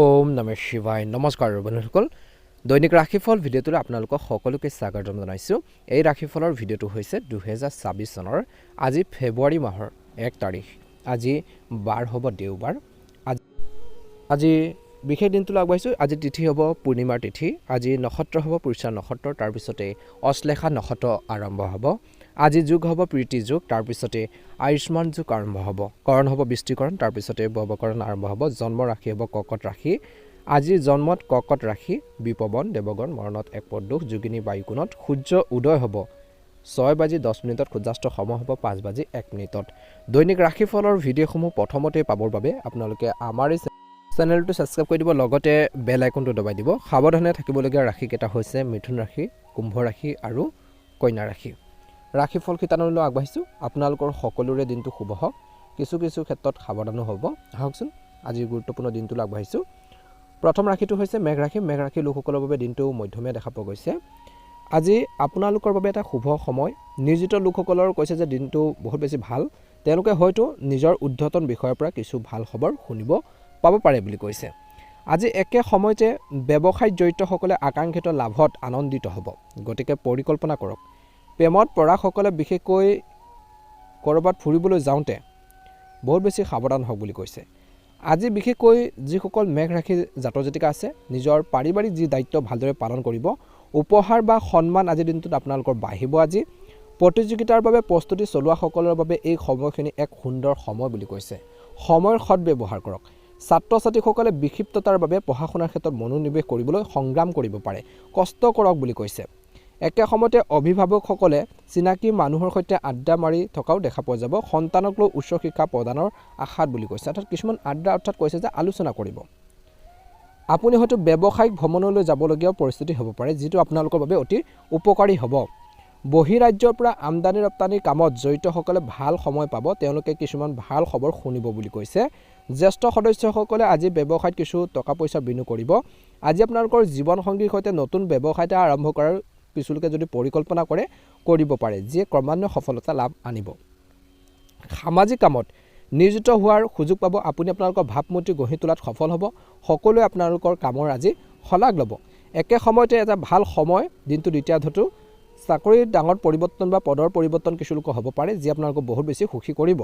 ওম নমঃ শিৱায় নমস্কাৰ বন্ধুসকল দৈনিক ৰাশিফল ভিডিঅ'টোলৈ আপোনালোকক সকলোকে স্বাগতম জনাইছোঁ। এই ৰাশিফলৰ ভিডিঅ'টো হৈছে 2024 চনৰ আজি ফেব্ৰুৱাৰী মাহৰ 1 তাৰিখ। আজি বাৰ হ'ব দেওবাৰ। আজি বিশেষ দিনটোলৈ আগবাঢ়িছোঁ। আজি তিথি হ'ব পূৰ্ণিমাৰ তিথি। আজি নক্ষত্ৰ হ'ব পুৰুষা নক্ষত্ৰ, তাৰপিছতে অশ্লেষা নক্ষত্ৰ আৰম্ভ হ'ব। আজি যুগ হ'ব প্ৰীতি যুগ, তাৰপিছতে আয়ুষ্মান যুগ আৰম্ভ হ'ব। কৰণ হ'ব বৃষ্টিকৰণ, তাৰপিছতে বৱকৰণ আৰম্ভ হ'ব। জন্ম ৰাশি হ'ব কৰ্কট ৰাশি। আজিৰ জন্মত কৰ্কট ৰাশি, বিপৱন দেৱগণ মৰণত এক পদোষ, যোগিনী বায়ুকোণত সূৰ্য উদয় হ'ব 6:10 সূৰ্যাস্ত সময় হ'ব 5:01। দৈনিক ৰাশিফলৰ ভিডিঅ'সমূহ প্ৰথমতে পাবৰ বাবে আপোনালোকে আমাৰ এই চেনেলটো ছাবস্ক্ৰাইব কৰি দিব, লগতে বেল আইকনটো দবাই দিব। সাৱধানে থাকিবলগীয়া ৰাশিকেইটা হৈছে মিথুন ৰাশি, কুম্ভ ৰাশি আৰু কন্যা ৰাশি। ৰাশিফল শিতানলৈ আগবাঢ়িছোঁ। আপোনালোকৰ সকলোৰে দিনটো শুভ হওক, কিছু ক্ষেত্ৰত সাৱধানো হ'ব। আহকচোন আজিৰ গুৰুত্বপূৰ্ণ দিনটোলৈ আগবাঢ়িছোঁ। প্ৰথম ৰাশিটো হৈছে মেঘ ৰাশি। মেঘ ৰাশিৰ লোকসকলৰ বাবে দিনটো মধ্যমীয়া দেখা পোৱা গৈছে। আজি আপোনালোকৰ বাবে এটা শুভ সময়। নিয়োজিত লোকসকলৰ কৈছে যে দিনটো বহুত বেছি ভাল। তেওঁলোকে হয়তো নিজৰ ঊৰ্ধ্বতন বিষয়ৰ পৰা কিছু ভাল খবৰ শুনিব পাব পাৰে বুলি কৈছে। আজি একে সময়তে ব্যৱসায়ত জড়িতসকলে আকাংক্ষিত লাভত আনন্দিত হ'ব, গতিকে পৰিকল্পনা কৰক। প্ৰেমত পৰাসকলে বিশেষকৈ ক'ৰবাত ফুৰিবলৈ যাওঁতে বহুত বেছি সাৱধান হওক বুলি কৈছে। আজি বিশেষকৈ যিসকল মেঘ ৰাশি জাতক জাতিকা আছে, নিজৰ পাৰিবাৰিক যি দায়িত্ব ভালদৰে পালন কৰিব। উপহাৰ বা সন্মান আজিৰ দিনটোত আপোনালোকৰ বাঢ়িব। আজি প্ৰতিযোগিতাৰ বাবে প্ৰস্তুতি চলোৱাসকলৰ বাবে এই সময়খিনি এক সুন্দৰ সময় বুলি কৈছে। সময়ৰ সৎব্যৱহাৰ কৰক। ছাত্ৰ ছাত্ৰীসকলে বিক্ষিপ্ততাৰ বাবে পঢ়া শুনাৰ ক্ষেত্ৰত মনোনিৱেশ কৰিবলৈ সংগ্ৰাম কৰিব পাৰে, কষ্ট কৰক বুলি কৈছে। একে সময়তে অভিভাৱকসকলে চিনাকি মানুহৰ সৈতে আড্ডা মাৰি থকাও দেখা পোৱা যাব। সন্তানক লৈ উচ্চ শিক্ষা প্ৰদানৰ আশাত বুলি কৈছে। অৰ্থাৎ কিছুমান আড্ডা অৰ্থাৎ কৈছে যে আলোচনা কৰিব। আপুনি হয়তো ব্যৱসায়িক ভ্ৰমণলৈ যাবলগীয়া পৰিস্থিতি হ'ব পাৰে, যিটো আপোনালোকৰ বাবে অতি উপকাৰী হ'ব। বহিৰাজ্যৰ পৰা আমদানি ৰপ্তানি কামত জড়িতসকলে ভাল সময় পাব। তেওঁলোকে কিছুমান ভাল খবৰ শুনিব বুলি কৈছে। জ্যেষ্ঠ সদস্যসকলে আজি ব্যৱসায়ত কিছু টকা পইচা বিনিয়োগ কৰিব। আজি আপোনালোকৰ জীৱনসংগীৰ সৈতে নতুন ব্যৱসায় এটা আৰম্ভ কৰাৰ কিছুলোকে যদি পৰিকল্পনা কৰে, কৰিব পাৰে, যিয়ে ক্ৰমান্বয়ে সফলতা লাভ আনিব। সামাজিক কামত নিয়োজিত হোৱাৰ সুযোগ পাব। আপুনি আপোনালোকৰ ভাৱমূৰ্তি গঢ়ি তোলাত সফল হ'ব। সকলোৱে আপোনালোকৰ কামৰ আজি শলাগ ল'ব। একে সময়তে এটা ভাল সময় দিনটো দ্বিতীয়াৰ্ধটো চাকৰিৰ ডাঙৰ পৰিৱৰ্তন বা পদৰ পৰিৱৰ্তন কিছুলোকৰ হ'ব পাৰে, যি আপোনালোকক বহুত বেছি সুখী কৰিব।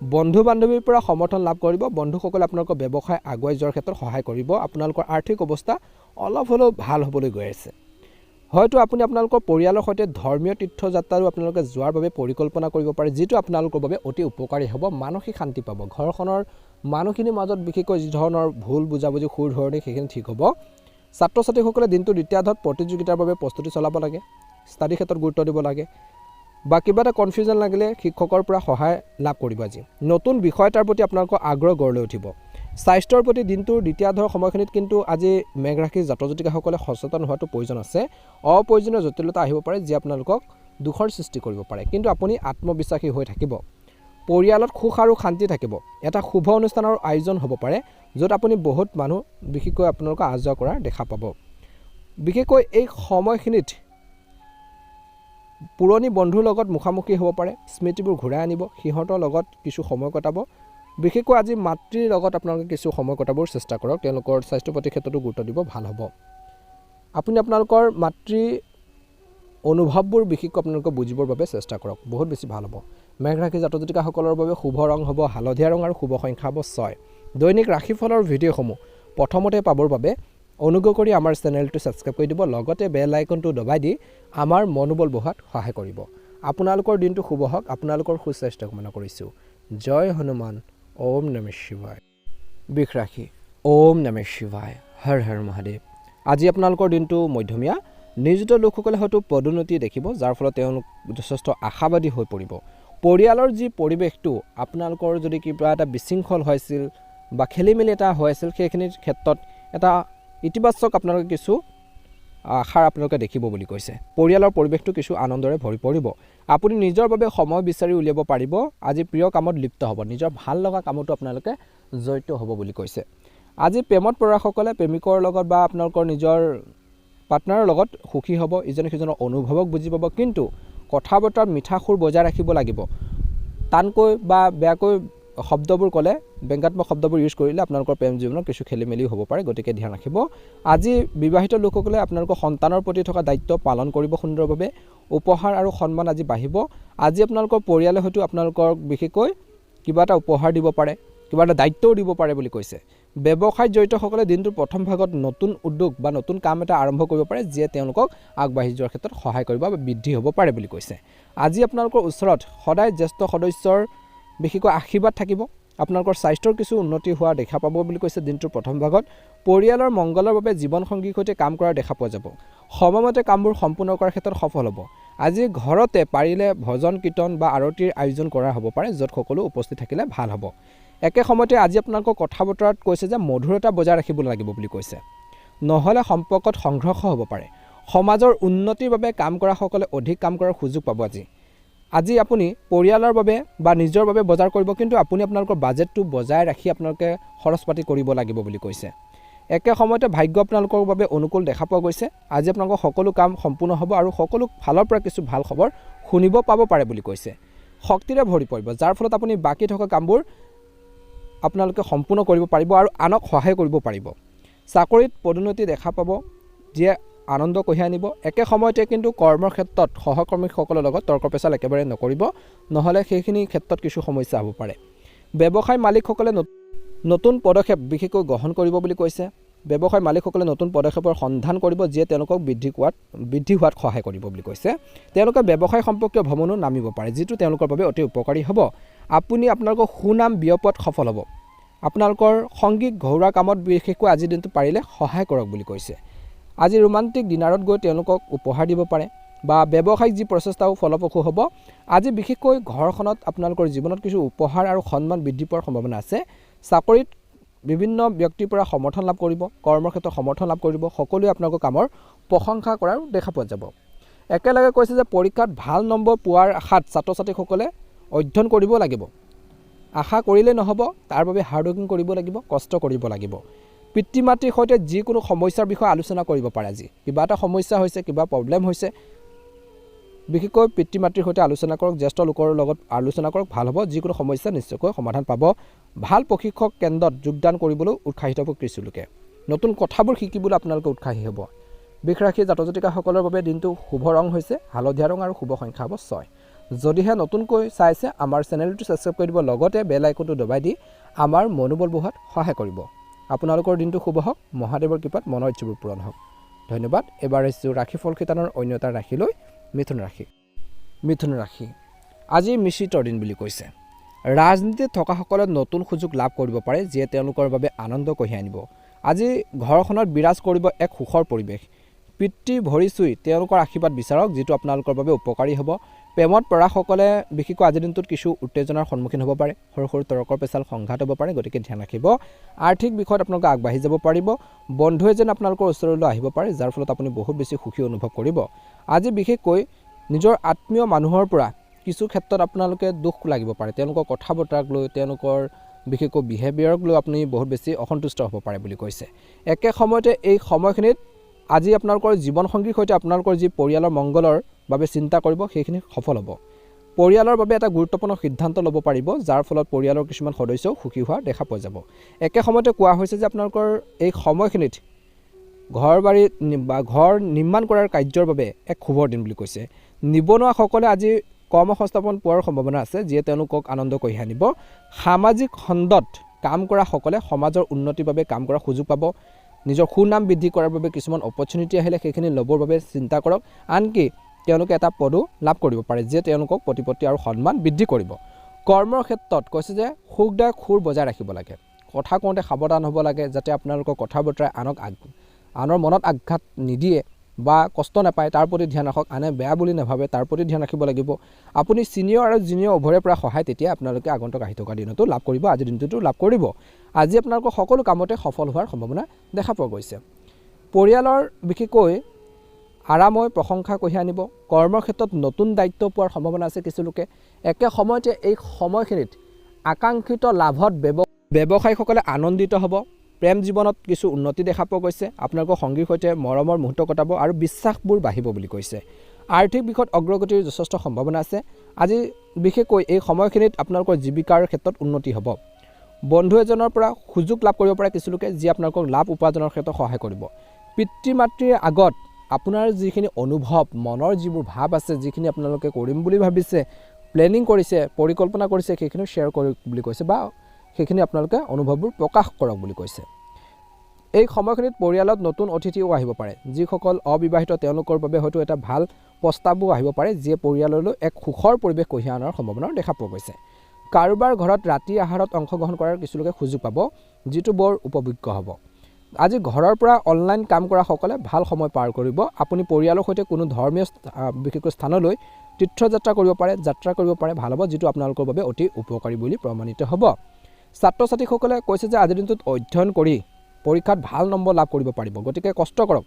বন্ধু বান্ধৱীৰ পৰা সমৰ্থন লাভ কৰিব। বন্ধুসকলে আপোনালোকৰ ব্যৱসায় আগুৱাই যোৱাৰ ক্ষেত্ৰত সহায় কৰিব। আপোনালোকৰ আৰ্থিক অৱস্থা অলপ হ'লেও ভাল হ'বলৈ গৈ আছে। হয়তো আপুনি আপোনালোকৰ পৰিয়ালৰ সৈতে ধৰ্মীয় তীৰ্থযাত্ৰাৰো আপোনালোকে যোৱাৰ বাবে পৰিকল্পনা কৰিব পাৰে, যিটো আপোনালোকৰ বাবে অতি উপকাৰী হ'ব। মানসিক শান্তি পাব। ঘৰখনৰ মানুহখিনিৰ মাজত বিশেষকৈ যি ধৰণৰ ভুল বুজাবুজি সুৰ ধৰণে সেইখিনি ঠিক হ'ব। ছাত্ৰ ছাত্ৰীসকলে দিনটো দ্বিতীয়াৰ্ধত প্ৰতিযোগিতাৰ বাবে প্ৰস্তুতি চলাব লাগে, ষ্টাডি ক্ষেত্ৰত গুৰুত্ব দিব লাগে, বা কিবা এটা কনফিউজন লাগিলে শিক্ষকৰ পৰা সহায় লাভ কৰিব। আজি নতুন বিষয় এটাৰ প্ৰতি আপোনালোকৰ আগ্ৰহ গঢ় লৈ উঠিব। স্বাস্থ্যৰ প্ৰতি দিনটোৰ দ্বিতীয়াৰ্ধৰ সময়খিনিত কিন্তু আজি মেঘ ৰাশিৰ জাতক জাতিকাসকলে সচেতন হোৱাটো প্ৰয়োজন আছে। অপ্ৰয়োজনীয় জটিলতা আহিব পাৰে, যি আপোনালোকক দুখৰ সৃষ্টি কৰিব পাৰে, কিন্তু আপুনি আত্মবিশ্বাসী হৈ থাকিব। পৰিয়ালত সুখ আৰু শান্তি থাকিব। এটা শুভ অনুষ্ঠানৰ আয়োজন হ'ব পাৰে, য'ত আপুনি বহুত মানুহ বিশেষকৈ আপোনালোকক অহা যোৱা কৰা দেখা পাব। বিশেষকৈ এই সময়খিনিত পুৰণি বন্ধুৰ লগত মুখামুখি হ'ব পাৰে, স্মৃতিবোৰ ঘূৰাই আনিব, সিহঁতৰ লগত কিছু সময় কটাব। বিশেষকৈ আজি মাতৃৰ লগত আপোনালোকে কিছু সময় কটাবৰ চেষ্টা কৰক। তেওঁলোকৰ স্বাস্থ্য পাতিৰ ক্ষেত্ৰতো গুৰুত্ব দিব, ভাল হ'ব। আপুনি আপোনালোকৰ মাতৃ অনুভৱবোৰ বিশেষকৈ আপোনালোকে বুজিবৰ বাবে চেষ্টা কৰক, বহুত বেছি ভাল হ'ব। মেঘ ৰাশি জাতক জাতিকাসকলৰ বাবে শুভ ৰং হ'ব হালধীয়া ৰং আৰু শুভ সংখ্যা হ'ব 6। দৈনিক ৰাশিফলৰ ভিডিঅ'সমূহ প্ৰথমতে পাবৰ বাবে অনুগ্ৰহ কৰি আমাৰ চেনেলটো ছাবস্ক্ৰাইব কৰি দিব, লগতে বেল আইকনটো দবাই দি আমাৰ মনোবল বঢ়োৱাত সহায় কৰিব। আপোনালোকৰ দিনটো শুভ হওক। আপোনালোকৰ সুস্বাস্থ্য কামনা কৰিছোঁ। জয় হনুমান। ওম নমঃ শিৱায়। বৃষ ৰাশি। ওম নমঃ শিৱায়। হৰ হৰ মহাদেৱ। আজি আপোনালোকৰ দিনটো মধ্যমীয়া। নিয়োজিত লোকসকলে হয়তো পদোন্নতি দেখিব, যাৰ ফলত তেওঁলোক যথেষ্ট আশাবাদী হৈ পৰিব। পৰিয়ালৰ যি পৰিৱেশটো আপোনালোকৰ যদি কিবা এটা বিশৃংখল হৈছিল বা খেলি মেলি এটা হৈ আছিল, সেইখিনিৰ ক্ষেত্ৰত এটা ইতিবাচক আপোনালোকে কিছু আশাৰ আপোনালোকে দেখিব বুলি কৈছে। পৰিয়ালৰ পৰিৱেশটো কিছু আনন্দৰে ভৰি পৰিব। আপুনি নিজৰ বাবে সময় বিচাৰি উলিয়াব পাৰিব। আজি প্ৰিয় কামত লিপ্ত হ'ব। নিজৰ ভাল লগা কামতো আপোনালোকে জড়িত হ'ব বুলি কৈছে। আজি প্ৰেমত পৰাসকলে প্ৰেমিকৰ লগত বা আপোনালোকৰ নিজৰ পাৰ্টনাৰৰ লগত সুখী হ'ব। ইজনে সিজনৰ অনুভৱক বুজি পাব, কিন্তু কথা বতৰাত মিঠা সুৰ বজাই ৰাখিব লাগিব। টানকৈ বা বেয়াকৈ শব্দবোৰ ক'লে ব্যংগাত্মক শব্দবোৰ ইউজ কৰিলে আপোনালোকৰ প্ৰেম জীৱনত কিছু খেলিমেলি হ'ব পাৰে, গতিকে ধ্যান ৰাখিব। আজি বিবাহিত লোকসকলে আপোনালোকৰ সন্তানৰ প্ৰতি থকা দায়িত্ব পালন কৰিব সুন্দৰভাৱে, উপহাৰ আৰু সন্মান আজি বাঢ়িব। আজি আপোনালোকৰ পৰিয়ালে হয়তো আপোনালোকৰ বিশেষকৈ কিবা এটা উপহাৰ দিব পাৰে, কিবা এটা দায়িত্বও দিব পাৰে বুলি কৈছে। ব্যৱসায়ত জড়িতসকলে দিনটোৰ প্ৰথম ভাগত নতুন উদ্যোগ বা নতুন কাম এটা আৰম্ভ কৰিব পাৰে, যিয়ে তেওঁলোকক আগবাঢ়ি যোৱাৰ ক্ষেত্ৰত সহায় কৰিব বা বৃদ্ধি হ'ব পাৰে বুলি কৈছে। আজি আপোনালোকৰ ওচৰত সদায় জ্যেষ্ঠ সদস্যৰ বিশেষকৈ আশীৰ্বাদ থাকিব। আপোনালোকৰ স্বাস্থ্যৰ কিছু উন্নতি হোৱা দেখা পাব বুলি কৈছে। দিনটোৰ প্ৰথম ভাগত পৰিয়ালৰ মংগলৰ বাবে জীৱনসংগীৰ সৈতে কাম কৰা দেখা পোৱা যাব। সময়মতে কামবোৰ সম্পূৰ্ণ কৰাৰ ক্ষেত্ৰত সফল হ'ব। আজি ঘৰতে পাৰিলে ভজন কীৰ্তন বা আৰতিৰ আয়োজন কৰা হ'ব পাৰে, য'ত সকলো উপস্থিত থাকিলে ভাল হ'ব। একে সময়তে আজি আপোনালোকৰ কথা বতৰাত কৈছে যে মধুৰতা বজাই ৰাখিব লাগিব বুলি কৈছে, নহ'লে সম্পৰ্কত সংঘৰ্ষ হ'ব পাৰে। সমাজৰ উন্নতিৰ বাবে কাম কৰাসকলে অধিক কাম কৰাৰ সুযোগ পাব। আজি আপুনি পৰিয়ালৰ বাবে বা নিজৰ বাবে বজাৰ কৰিব, কিন্তু আপুনি আপোনালোকৰ বাজেটটো বজাই ৰাখি আপোনালোকে খৰচ পাতি কৰিব লাগিব বুলি কৈছে। একে সময়তে ভাগ্য আপোনালোকৰ বাবে অনুকূল দেখা পোৱা গৈছে। আজি আপোনালোকৰ সকলো কাম সম্পূৰ্ণ হ'ব আৰু সকলো ফালৰ পৰা কিছু ভাল খবৰ শুনিব পাব পাৰে বুলি কৈছে। শক্তিৰে ভৰি পৰিব, যাৰ ফলত আপুনি বাকী থকা কামবোৰ আপোনালোকে সম্পূৰ্ণ কৰিব পাৰিব আৰু আনক সহায় কৰিব পাৰিব। চাকৰিত পদোন্নতি দেখা পাব, যিয়ে আনন্দ কঢ়িয়াই আনিব। একে সময়তে কিন্তু কৰ্মৰ ক্ষেত্ৰত সহকৰ্মীসকলৰ লগত তৰ্ক পেচাল একেবাৰে নকৰিব, নহ'লে সেইখিনি ক্ষেত্ৰত কিছু সমস্যা হ'ব পাৰে। ব্যৱসায় মালিকসকলে নতুন পদক্ষেপ বিশেষকৈ গ্ৰহণ কৰিব বুলি কৈছে। ব্যৱসায় মালিকসকলে নতুন পদক্ষেপৰ সন্ধান কৰিব, যিয়ে তেওঁলোকক বৃদ্ধি হোৱাত সহায় কৰিব বুলি কৈছে। তেওঁলোকে ব্যৱসায় সম্পৰ্কীয় ভ্ৰমণো নামিব পাৰে, যিটো তেওঁলোকৰ বাবে অতি উপকাৰী হ'ব। আপুনি আপোনালোকৰ সুনাম বিয়পোৱাত সফল হ'ব। আপোনালোকৰ সংগীক ঘৰুৱা কামত বিশেষকৈ আজিৰ দিনটো পাৰিলে সহায় কৰক বুলি কৈছে। আজি ৰোমান্টিক ডিনাৰত গৈ তেওঁলোকক উপহাৰ দিব পাৰে বা ব্যৱসায়িক যি প্ৰচেষ্টাও ফলপ্ৰসূ হ'ব। আজি বিশেষকৈ ঘৰখনত আপোনালোকৰ জীৱনত কিছু উপহাৰ আৰু সন্মান বৃদ্ধি পোৱাৰ সম্ভাৱনা আছে। চাকৰিত বিভিন্ন ব্যক্তিৰ পৰা সমৰ্থন লাভ কৰিব, কৰ্মৰ ক্ষেত্ৰত সমৰ্থন লাভ কৰিব, সকলোৱে আপোনালোকৰ কামৰ প্ৰশংসা কৰাৰো দেখা পোৱা যাব। একেলগে কৈছে যে পৰীক্ষাত ভাল নম্বৰ পোৱাৰ আশাত ছাত্ৰ ছাত্ৰীসকলে অধ্যয়ন কৰিব লাগিব। আশা কৰিলে নহ'ব, তাৰ বাবে হাৰ্ড ৱৰ্কিং কৰিব লাগিব, কষ্ট কৰিব লাগিব। পিতৃ মাতৃৰ সৈতে যিকোনো সমস্যাৰ বিষয়ে আলোচনা কৰিব পাৰে। আজি কিবা এটা সমস্যা হৈছে, কিবা প্ৰব্লেম হৈছে, বিশেষকৈ পিতৃ মাতৃৰ সৈতে আলোচনা কৰক, জ্যেষ্ঠ লোকৰ লগত আলোচনা কৰক, ভাল হ'ব। যিকোনো সমস্যা নিশ্চয়কৈ সমাধান পাব। ভাল প্ৰশিক্ষক কেন্দ্ৰত যোগদান কৰিবলৈ উৎসাহিত হ'ব কিছু লোকে। নতুন কথাবোৰ শিকিবলৈ আপোনালোকে উৎসাহী হ'ব। বৃষ ৰাশিৰ জাতক জাতিকাসকলৰ বাবে দিনটো শুভ ৰং হৈছে হালধীয়া ৰং আৰু শুভ সংখ্যা হ'ব 6। যদিহে নতুনকৈ চাইছে আমাৰ চেনেলটো ছাবস্ক্ৰাইব কৰি দিব, লগতে বেল আইকনটো দবাই দি আমাৰ মনোবল বঢ়োৱাত সহায় কৰিব। আপোনালোকৰ দিনটো শুভ হওক, মহাদেৱৰ কৃপাত মনৰ ইচ্ছাবোৰ পূৰণ হওক। ধন্যবাদ। এবাৰ আহিছোঁ ৰাশিফল শিতানৰ অন্য এটা ৰাশিলৈ, মিথুন ৰাশি। মিথুন ৰাশি আজি মিশ্ৰিতৰ দিন বুলি কৈছে। ৰাজনীতিত থকাসকলে নতুন সুযোগ লাভ কৰিব পাৰে, যিয়ে তেওঁলোকৰ বাবে আনন্দ কঢ়িয়াই আনিব। আজি ঘৰখনত বিৰাজ কৰিব এক সুখৰ পৰিৱেশ। পিতৃ ভৰি চুই তেওঁলোকৰ আশীৰ্বাদ বিচাৰক, যিটো আপোনালোকৰ বাবে উপকাৰী হ'ব। প্ৰেমত পৰাসকলে বিশেষকৈ আজিৰ দিনটোত কিছু উত্তেজনাৰ সন্মুখীন হ'ব পাৰে। সৰু সৰু তৰ্কৰ পেচাল সংঘাত হ'ব পাৰে, গতিকে ধ্যান ৰাখিব। আৰ্থিক বিষয়ত আপোনালোকে আগবাঢ়ি যাব পাৰিব। বন্ধু এজন আপোনালোকৰ ওচৰলৈ আহিব পাৰে, যাৰ ফলত আপুনি বহুত বেছি সুখী অনুভৱ কৰিব। আজি বিশেষকৈ নিজৰ আত্মীয় মানুহৰ পৰা কিছু ক্ষেত্ৰত আপোনালোকে দুখ লাগিব পাৰে। তেওঁলোকৰ কথা বতৰাক লৈ, তেওঁলোকৰ বিশেষকৈ বিহেভিয়াৰক লৈ আপুনি বহুত বেছি অসন্তুষ্ট হ'ব পাৰে বুলি কৈছে। একে সময়তে এই সময়খিনিত আজি আপোনালোকৰ জীৱনসংগীৰ সৈতে আপোনালোকৰ যি পৰিয়ালৰ মংগলৰ বাবে চিন্তা কৰিব, সেইখিনি সফল হ'ব। পৰিয়ালৰ বাবে এটা গুৰুত্বপূৰ্ণ সিদ্ধান্ত ল'ব পাৰিব, যাৰ ফলত পৰিয়ালৰ কিছুমান সদস্যও সুখী হোৱা দেখা পোৱা যাব। একে সময়তে কোৱা হৈছে যে আপোনালোকৰ এই সময়খিনিত ঘৰ নিৰ্মাণ কৰাৰ কাৰ্যৰ বাবে এক শুভৰ দিন বুলি কৈছে। নিবনুৱাসকলে আজি কৰ্মসংস্থাপন পোৱাৰ সম্ভাৱনা আছে, যিয়ে তেওঁলোকক আনন্দ কঢ়িয়াই আনিব। সামাজিক খণ্ডত কাম কৰাসকলে সমাজৰ উন্নতিৰ বাবে কাম কৰাৰ সুযোগ পাব। নিজৰ সুনাম বৃদ্ধি কৰাৰ বাবে কিছুমান অপৰচুনিটি আহিলে সেইখিনি ল'বৰ বাবে চিন্তা কৰক। আনকি তেওঁলোকে এটা পদো লাভ কৰিব পাৰে, যিয়ে তেওঁলোকক প্ৰতিপত্তি আৰু সন্মান বৃদ্ধি কৰিব। কৰ্মৰ ক্ষেত্ৰত কৈছে যে সুখদায়ক সুৰ বজাই ৰাখিব লাগে। কথা কওঁতে সাৱধান হ'ব লাগে, যাতে আপোনালোকৰ কথা বতৰাই আনৰ মনত আঘাত নিদিয়ে বা কষ্ট নাপায়, তাৰ প্ৰতি ধ্যান ৰাখক। আনে বেয়া বুলি নাভাবে, তাৰ প্ৰতি ধ্যান ৰাখিব লাগিব। আপুনি ছিনিয়ৰ আৰু জুনিয়ৰ উভয়ৰে পৰা সহায় তেতিয়া আপোনালোকে আগন্তুক আহি থকা দিনতো লাভ কৰিব, আজিৰ দিনটোতো লাভ কৰিব। আজি আপোনালোকৰ সকলো কামতে সফল হোৱাৰ সম্ভাৱনা দেখা পোৱা গৈছে। পৰিয়ালৰ বিশেষকৈ আৰাময় প্ৰশংসা কঢ়িয়াই আনিব। কৰ্মৰ ক্ষেত্ৰত নতুন দায়িত্ব পোৱাৰ সম্ভাৱনা আছে কিছু লোকে। একে সময়তে এই সময়খিনিত আকাংক্ষিত লাভত ব্যৱসায়ীসকলে আনন্দিত হ'ব। প্ৰেম জীৱনত কিছু উন্নতি দেখা পোৱা গৈছে। আপোনালোকৰ সংগীৰ সৈতে মৰমৰ মুহূৰ্ত কটাব আৰু বিশ্বাসবোৰ বাঢ়িব বুলি কৈছে। আৰ্থিক দিশত অগ্ৰগতিৰ যথেষ্ট সম্ভাৱনা আছে। আজি বিশেষকৈ এই সময়খিনিত আপোনালোকৰ জীৱিকাৰ ক্ষেত্ৰত উন্নতি হ'ব। বন্ধু এজনৰ পৰা সুযোগ লাভ কৰিব পাৰে কিছু লোকে, যি আপোনালোকক লাভ উপাৰ্জনৰ ক্ষেত্ৰত সহায় কৰিব। পিতৃ মাতৃৰ আগত আপোনাৰ যিখিনি অনুভৱ, মনৰ যিবোৰ ভাৱ আছে, যিখিনি আপোনালোকে কৰিম বুলি ভাবিছে, প্লেনিং কৰিছে, পৰিকল্পনা কৰিছে, সেইখিনি শ্বেয়াৰ কৰক বুলি কৈছে, বা সেইখিনি আপোনালোকে অনুভৱবোৰ প্ৰকাশ কৰক বুলি কৈছে। এই সময়খিনিত পৰিয়ালত নতুন অতিথিও আহিব পাৰে। যিসকল অবিবাহিত তেওঁলোকৰ বাবে হয়তো এটা ভাল প্ৰস্তাৱো আহিব পাৰে, যিয়ে পৰিয়াললৈ এক সুখৰ পৰিৱেশ কঢ়িয়াই অনাৰ সম্ভাৱনা দেখা পোৱা গৈছে। কাৰোবাৰ ঘৰত ৰাতি আহাৰত অংশগ্ৰহণ কৰাৰ কিছু লোকে সুযোগ পাব, যিটো বৰ উপযোগ্য হ'ব। আজি ঘৰৰ পৰা অনলাইন কাম কৰা সকলে ভাল সময় পাৰ কৰিব। আপুনি পৰিয়ালৰ সৈতে কোনো ধৰ্মীয় বিশেষকৈ স্থানলৈ তীৰ্থযাত্ৰা কৰিব পাৰে, ভাল হ'ব, যিটো আপোনালোকৰ বাবে অতি উপকাৰী বুলি প্ৰমাণিত হ'ব। ছাত্ৰ ছাত্ৰীসকলে কৈছে যে আজিৰ দিনটোত অধ্যয়ন কৰি পৰীক্ষাত ভাল নম্বৰ লাভ কৰিব পাৰিব, গতিকে কষ্ট কৰক।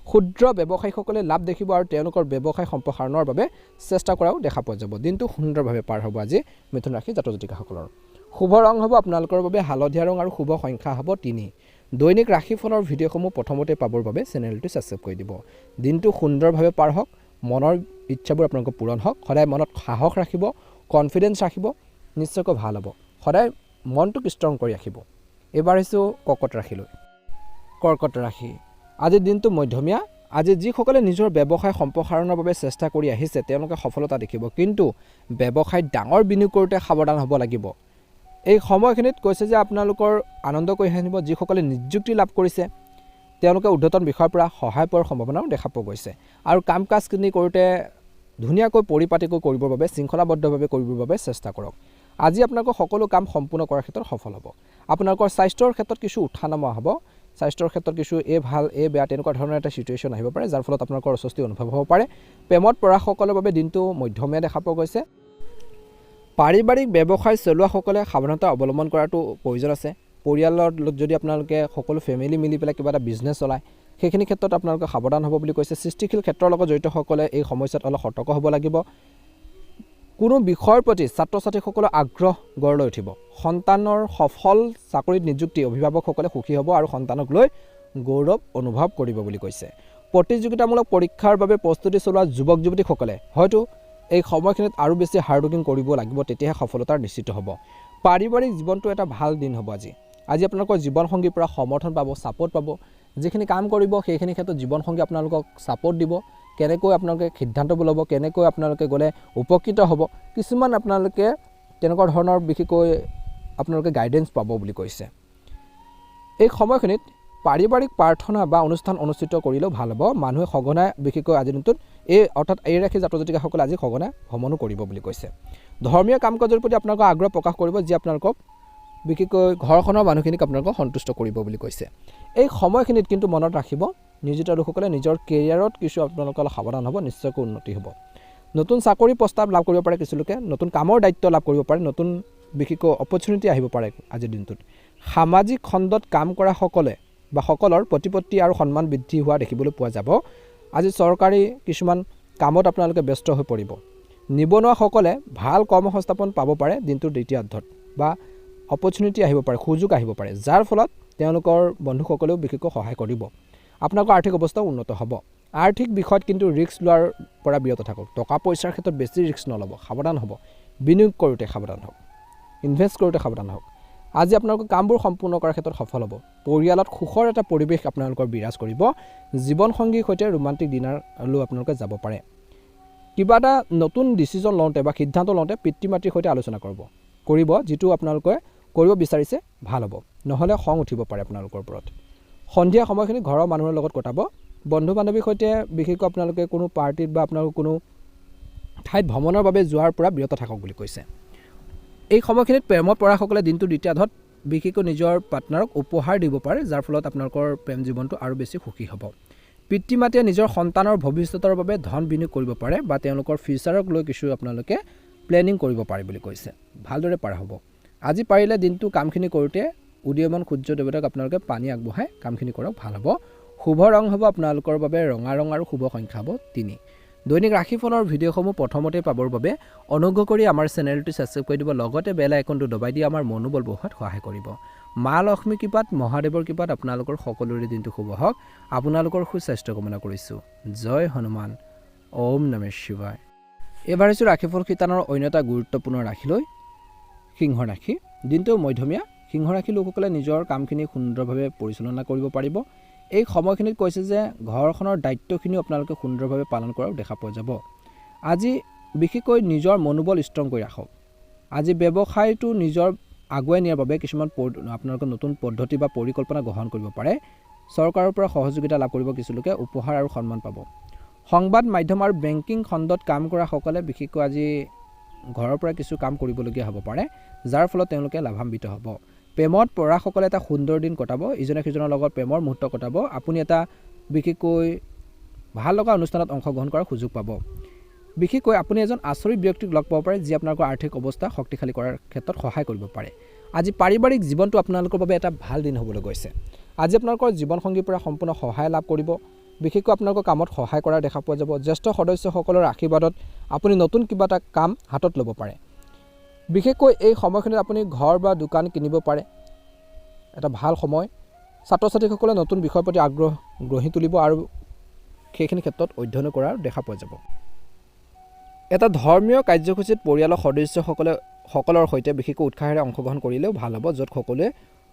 ক্ষুদ্ৰ ব্যৱসায়ীসকলে লাভ দেখিব আৰু তেওঁলোকৰ ব্যৱসায় সম্প্ৰসাৰণৰ বাবে চেষ্টা কৰাও দেখা পোৱা যাব। দিনটো সুন্দৰভাৱে পাৰ হ'ব আজি মিথুন ৰাশি জাতক জাতিকাসকলৰ। শুভ ৰং হ'ব আপোনালোকৰ বাবে হালধীয়া ৰং আৰু শুভ সংখ্যা হ'ব 3। দৈনিক ৰাশিফলৰ ভিডিঅ'সমূহ প্ৰথমতে পাবৰ বাবে চেনেলটো ছাবস্ক্ৰাইব কৰি দিব। দিনটো সুন্দৰভাৱে পাৰ হওক, মনৰ ইচ্ছাবোৰ আপোনালোকৰ পূৰণ হওক। সদায় মনত সাহস ৰাখিব, কনফিডেঞ্চ ৰাখিব, নিশ্চয়কৈ ভাল হ'ব। সদায় মনটোক ষ্ট্ৰং কৰি ৰাখিব। এইবাৰ আহিছোঁ কৰ্কট ৰাশিলৈ। কৰ্কট ৰাশি, আজিৰ দিনটো মধ্যমীয়া। আজি যিসকলে নিজৰ ব্যৱসায় সম্প্ৰসাৰণৰ বাবে চেষ্টা কৰি আহিছে তেওঁলোকে সফলতা দেখিব, কিন্তু ব্যৱসায়ত ডাঙৰ বিনিয়োগ কৰোঁতে সাৱধান হ'ব লাগিব। এই সময়খিনিত কৈছে যে আপোনালোকৰ আনন্দ কঢ়িয়াই আনিব। যিসকলে নিযুক্তি লাভ কৰিছে তেওঁলোকে ঊৰ্ধ্বতন বিষয়ৰ পৰা সহায় পোৱাৰ সম্ভাৱনাও দেখা পোৱা গৈছে। আৰু কাম কাজখিনি কৰোঁতে ধুনীয়াকৈ পৰিপাটিকৈ কৰিবৰ বাবে, শৃংখলাবদ্ধভাৱে কৰিবৰ বাবে চেষ্টা কৰক। আজি আপোনালোকৰ সকলো কাম সম্পূৰ্ণ কৰাৰ ক্ষেত্ৰত সফল হ'ব। আপোনালোকৰ স্বাস্থ্যৰ ক্ষেত্ৰত কিছু উঠা নমা হ'ব। স্বাস্থ্যৰ ক্ষেত্ৰত কিছু ভাল বেয়া তেনেকুৱা ধৰণৰ এটা ছিটুৱেশ্যন আহিব পাৰে, যাৰ ফলত আপোনালোকৰ অস্বস্তি অনুভৱ হ'ব পাৰে। প্ৰেমত পৰাসকলৰ বাবে দিনটো মধ্যমীয়া দেখা পোৱা গৈছে। পাৰিবাৰিক ব্যৱসায় চলোৱাসকলে সাৱধানতা অৱলম্বন কৰাটো প্ৰয়োজন আছে। পৰিয়ালৰ যদি আপোনালোকে সকলো ফেমিলি মিলি পেলাই কিবা এটা বিজনেছ চলায়, সেইখিনি ক্ষেত্ৰত আপোনালোকে সাৱধান হ'ব বুলি কৈছে। সৃষ্টিশীল ক্ষেত্ৰৰ লগত জড়িতসকলে এই সমস্যাত অলপ সতৰ্ক হ'ব লাগিব। কোনো বিষয়ৰ প্ৰতি ছাত্ৰ ছাত্ৰীসকলৰ আগ্ৰহ গঢ় লৈ উঠিব। সন্তানৰ সফল চাকৰিত নিযুক্তি অভিভাৱকসকলে সুখী হ'ব আৰু সন্তানক লৈ গৌৰৱ অনুভৱ কৰিব বুলি কৈছে। প্ৰতিযোগিতামূলক পৰীক্ষাৰ বাবে প্ৰস্তুতি চলোৱা যুৱক যুৱতীসকলে হয়তো এই সময়খিনিত আৰু বেছি হাৰ্ডৱৰ্কিং কৰিব লাগিব, তেতিয়াহে সফলতাৰ নিশ্চিত হ'ব। পাৰিবাৰিক জীৱনটো এটা ভাল দিন হ'ব আজি। আজি আপোনালোকৰ জীৱনসংগীৰ পৰা সমৰ্থন পাব, ছাপোৰ্ট পাব। যিখিনি কাম কৰিব সেইখিনি ক্ষেত্ৰত জীৱনসংগী আপোনালোকক ছাপোৰ্ট দিব। কেনেকৈ আপোনালোকে সিদ্ধান্তবোৰ ল'ব, কেনেকৈ আপোনালোকে গ'লে উপকৃত হ'ব, কিছুমান আপোনালোকে তেনেকুৱা ধৰণৰ বিশেষকৈ আপোনালোকে গাইডেঞ্চ পাব বুলি কৈছে। এই সময়খিনিত পাৰিবাৰিক প্ৰাৰ্থনা বা অনুষ্ঠান অনুষ্ঠিত কৰিলেও ভাল হ'ব। মানুহে সঘনাই বিশেষকৈ আজিৰ দিনটোত অৰ্থাৎ এই ৰাশি জাতক জাতিকাসকলে আজি সঘনাই ভ্ৰমণো কৰিব বুলি কৈছে। ধৰ্মীয় কাম কাজৰ প্ৰতি আপোনালোকৰ আগ্ৰহ প্ৰকাশ কৰিব, যি আপোনালোকক বিশেষকৈ ঘৰখনৰ মানুহখিনিক আপোনালোকক সন্তুষ্ট কৰিব বুলি কৈছে। এই সময়খিনিত কিন্তু মনত ৰাখিব, নিয়োজিত লোকসকলে নিজৰ কেৰিয়াৰত কিছু আপোনালোকে অলপ সাৱধান হ'ব, নিশ্চয়কৈ উন্নতি হ'ব। নতুন চাকৰি প্ৰস্তাৱ লাভ কৰিব পাৰে কিছু লোকে, নতুন কামৰ দায়িত্ব লাভ কৰিব পাৰে, নতুন বিশেষকৈ অপৰচুনিটি আহিব পাৰে আজিৰ দিনটোত। সামাজিক খণ্ডত কাম কৰা সকলৰ প্ৰতিপত্তি আৰু সন্মান বৃদ্ধি হোৱা দেখিবলৈ পোৱা যাব। আজি চৰকাৰী কিছুমান কামত আপোনালোকে ব্যস্ত হৈ পৰিব। নিবনুৱাসকলে ভাল কৰ্মসংস্থাপন পাব পাৰে দিনটোৰ দ্বিতীয়াৰ্ধত, বা অপৰচুনিটি আহিব পাৰে, সুযোগ আহিব পাৰে, যাৰ ফলত তেওঁলোকৰ বন্ধুসকলেও বিশেষকৈ সহায় কৰিব। আপোনালোকৰ আৰ্থিক অৱস্থাও উন্নত হ'ব। আৰ্থিক বিষয়ত কিন্তু ৰিস্ক লোৱাৰ পৰা বিৰত থাকক। টকা পইচাৰ ক্ষেত্ৰত বেছি ৰিস্ক নল'ব, সাৱধান হ'ব। বিনিয়োগ কৰোঁতে সাৱধান হওক, ইনভেষ্ট কৰোঁতে সাৱধান হওক। আজি আপোনালোকৰ কামবোৰ সম্পূৰ্ণ কৰাৰ ক্ষেত্ৰত সফল হ'ব। পৰিয়ালত সুখৰ এটা পৰিৱেশ আপোনালোকৰ বিৰাজ কৰিব। জীৱনসংগীৰ সৈতে ৰোমান্টিক ডিনাৰলৈ আপোনালোকে যাব পাৰে। কিবা এটা নতুন ডিচিজন লওঁতে বা সিদ্ধান্ত লওঁতে পিতৃ মাতৃৰ সৈতে আলোচনা কৰিব, যিটো আপোনালোকে কৰিব বিচাৰিছে ভাল হ'ব, নহ'লে খং উঠিব পাৰে আপোনালোকৰ ওপৰত। সন্ধিয়া সময়খিনি ঘৰৰ মানুহৰ লগত কটাব। বন্ধু বান্ধৱীৰ সৈতে বিশেষকৈ আপোনালোকে কোনো পাৰ্টিত বা আপোনালোকৰ কোনো ঠাইত ভ্ৰমণৰ বাবে যোৱাৰ পৰা বিৰত থাকক বুলি কৈছে। এই সময়খিনিত প্ৰেমত পৰাসকলে দিনটো দ্বিতীয়াৰ্ধত বিশেষকৈ নিজৰ পাৰ্টনাৰক উপহাৰ দিব পাৰে, যাৰ ফলত আপোনালোকৰ প্ৰেম জীৱনটো আৰু বেছি সুখী হ'ব। পিতৃ মাতৃয়ে নিজৰ সন্তানৰ ভৱিষ্যতৰ বাবে ধন বিনিয়োগ কৰিব পাৰে, বা তেওঁলোকৰ ফিউচাৰক লৈ কিছু আপোনালোকে প্লেনিং কৰিব পাৰে বুলি কৈছে। ভালদৰে পাৰ হ'ব। আজি পাৰিলে দিনটো কামখিনি কৰোঁতে উদীয়মান সূৰ্য দেৱতাক আপোনালোকে পানী আগবঢ়াই কামখিনি কৰক, ভাল হ'ব। শুভ ৰং হ'ব আপোনালোকৰ বাবে ৰঙা ৰং আৰু শুভ সংখ্যা হ'ব 3। দৈনিক ৰাশিফলৰ ভিডিঅ'সমূহ প্ৰথমতে পাবৰ বাবে অনুগ্ৰহ কৰি আমাৰ চেনেলটো ছাবস্ক্ৰাইব কৰি দিব, লগতে বেল আইকনটো দবাই দি আমাৰ মনোবল বঢ়োৱাত সহায় কৰিব। মা লক্ষ্মী কৃপাত, মহাদেৱৰ কৃপাত আপোনালোকৰ সকলোৰে দিনটো শুভ হওক। আপোনালোকৰ সুস্বাস্থ্য কামনা কৰিছোঁ। জয় হনুমান। ওম নমঃ শিৱায়। এবাৰ হৈছে ৰাশিফল শিতানৰ অন্য এটা গুৰুত্বপূৰ্ণ ৰাশিলৈ সিংহ ৰাশি। দিনটো মধ্যমীয়া। সিংহ ৰাশি লোকসকলে নিজৰ কামখিনি সুন্দৰভাৱে পৰিচালনা কৰিব পাৰিব। এই সময়খিনিত কৈছে যে ঘৰখনৰ দায়িত্বখিনিও আপোনালোকে সুন্দৰভাৱে পালন কৰাও দেখা পোৱা যাব। আজি বিশেষকৈ নিজৰ মনোবল ষ্ট্ৰং কৰি ৰাখক। আজি ব্যৱসায়টো নিজৰ আগুৱাই নিয়াৰ বাবে কিছুমান আপোনালোকে নতুন পদ্ধতি বা পৰিকল্পনা গ্ৰহণ কৰিব পাৰে। চৰকাৰৰ পৰা সহযোগিতা লাভ কৰিব কিছু লোকে, উপহাৰ আৰু সন্মান পাব। সংবাদ মাধ্যম আৰু বেংকিং খণ্ডত কাম কৰা সকলে বিশেষকৈ আজি ঘৰৰ পৰা কিছু কাম কৰিবলগীয়া হ'ব পাৰে, যাৰ ফলত তেওঁলোকে লাভান্বিত হ'ব। প্ৰেমত পৰাসকলে এটা সুন্দৰ দিন কটাব। ইজনে সিজনৰ লগত প্ৰেমৰ মুহূৰ্ত কটাব। আপুনি এটা বিশেষকৈ ভাল লগা অনুষ্ঠানত অংশগ্ৰহণ কৰাৰ সুযোগ পাব। বিশেষকৈ আপুনি এজন আচৰিত ব্যক্তিক লগ পাব পাৰে, যি আপোনালোকৰ আৰ্থিক অৱস্থা শক্তিশালী কৰাৰ ক্ষেত্ৰত সহায় কৰিব পাৰে। আজি পাৰিবাৰিক জীৱনটো আপোনালোকৰ বাবে এটা ভাল দিন হ'বলৈ গৈছে। আজি আপোনালোকৰ জীৱনসংগীৰ পৰা সম্পূৰ্ণ সহায় লাভ কৰিব। বিশেষকৈ আপোনালোকৰ কামত সহায় কৰা দেখা পোৱা যাব। জ্যেষ্ঠ সদস্যসকলৰ আশীৰ্বাদত আপুনি নতুন কিবা এটা কাম হাতত ল'ব পাৰে। বিশেষকৈ এই সময়খিনিত আপুনি ঘৰ বা দোকান কিনিব পাৰে, এটা ভাল সময়। ছাত্ৰ ছাত্ৰীসকলে নতুন বিষয়ৰ প্ৰতি আগ্ৰহ গঢ়ি তুলিব আৰু সেইখিনি ক্ষেত্ৰত অধ্যয়ন কৰা দেখা পোৱা যাব। এটা ধৰ্মীয় কাৰ্যসূচীত পৰিয়ালৰ সদস্যসকলৰ সৈতে বিশেষকৈ উৎসাহেৰে অংশগ্ৰহণ কৰিলেও ভাল হ'ব, য'ত সকলোৱে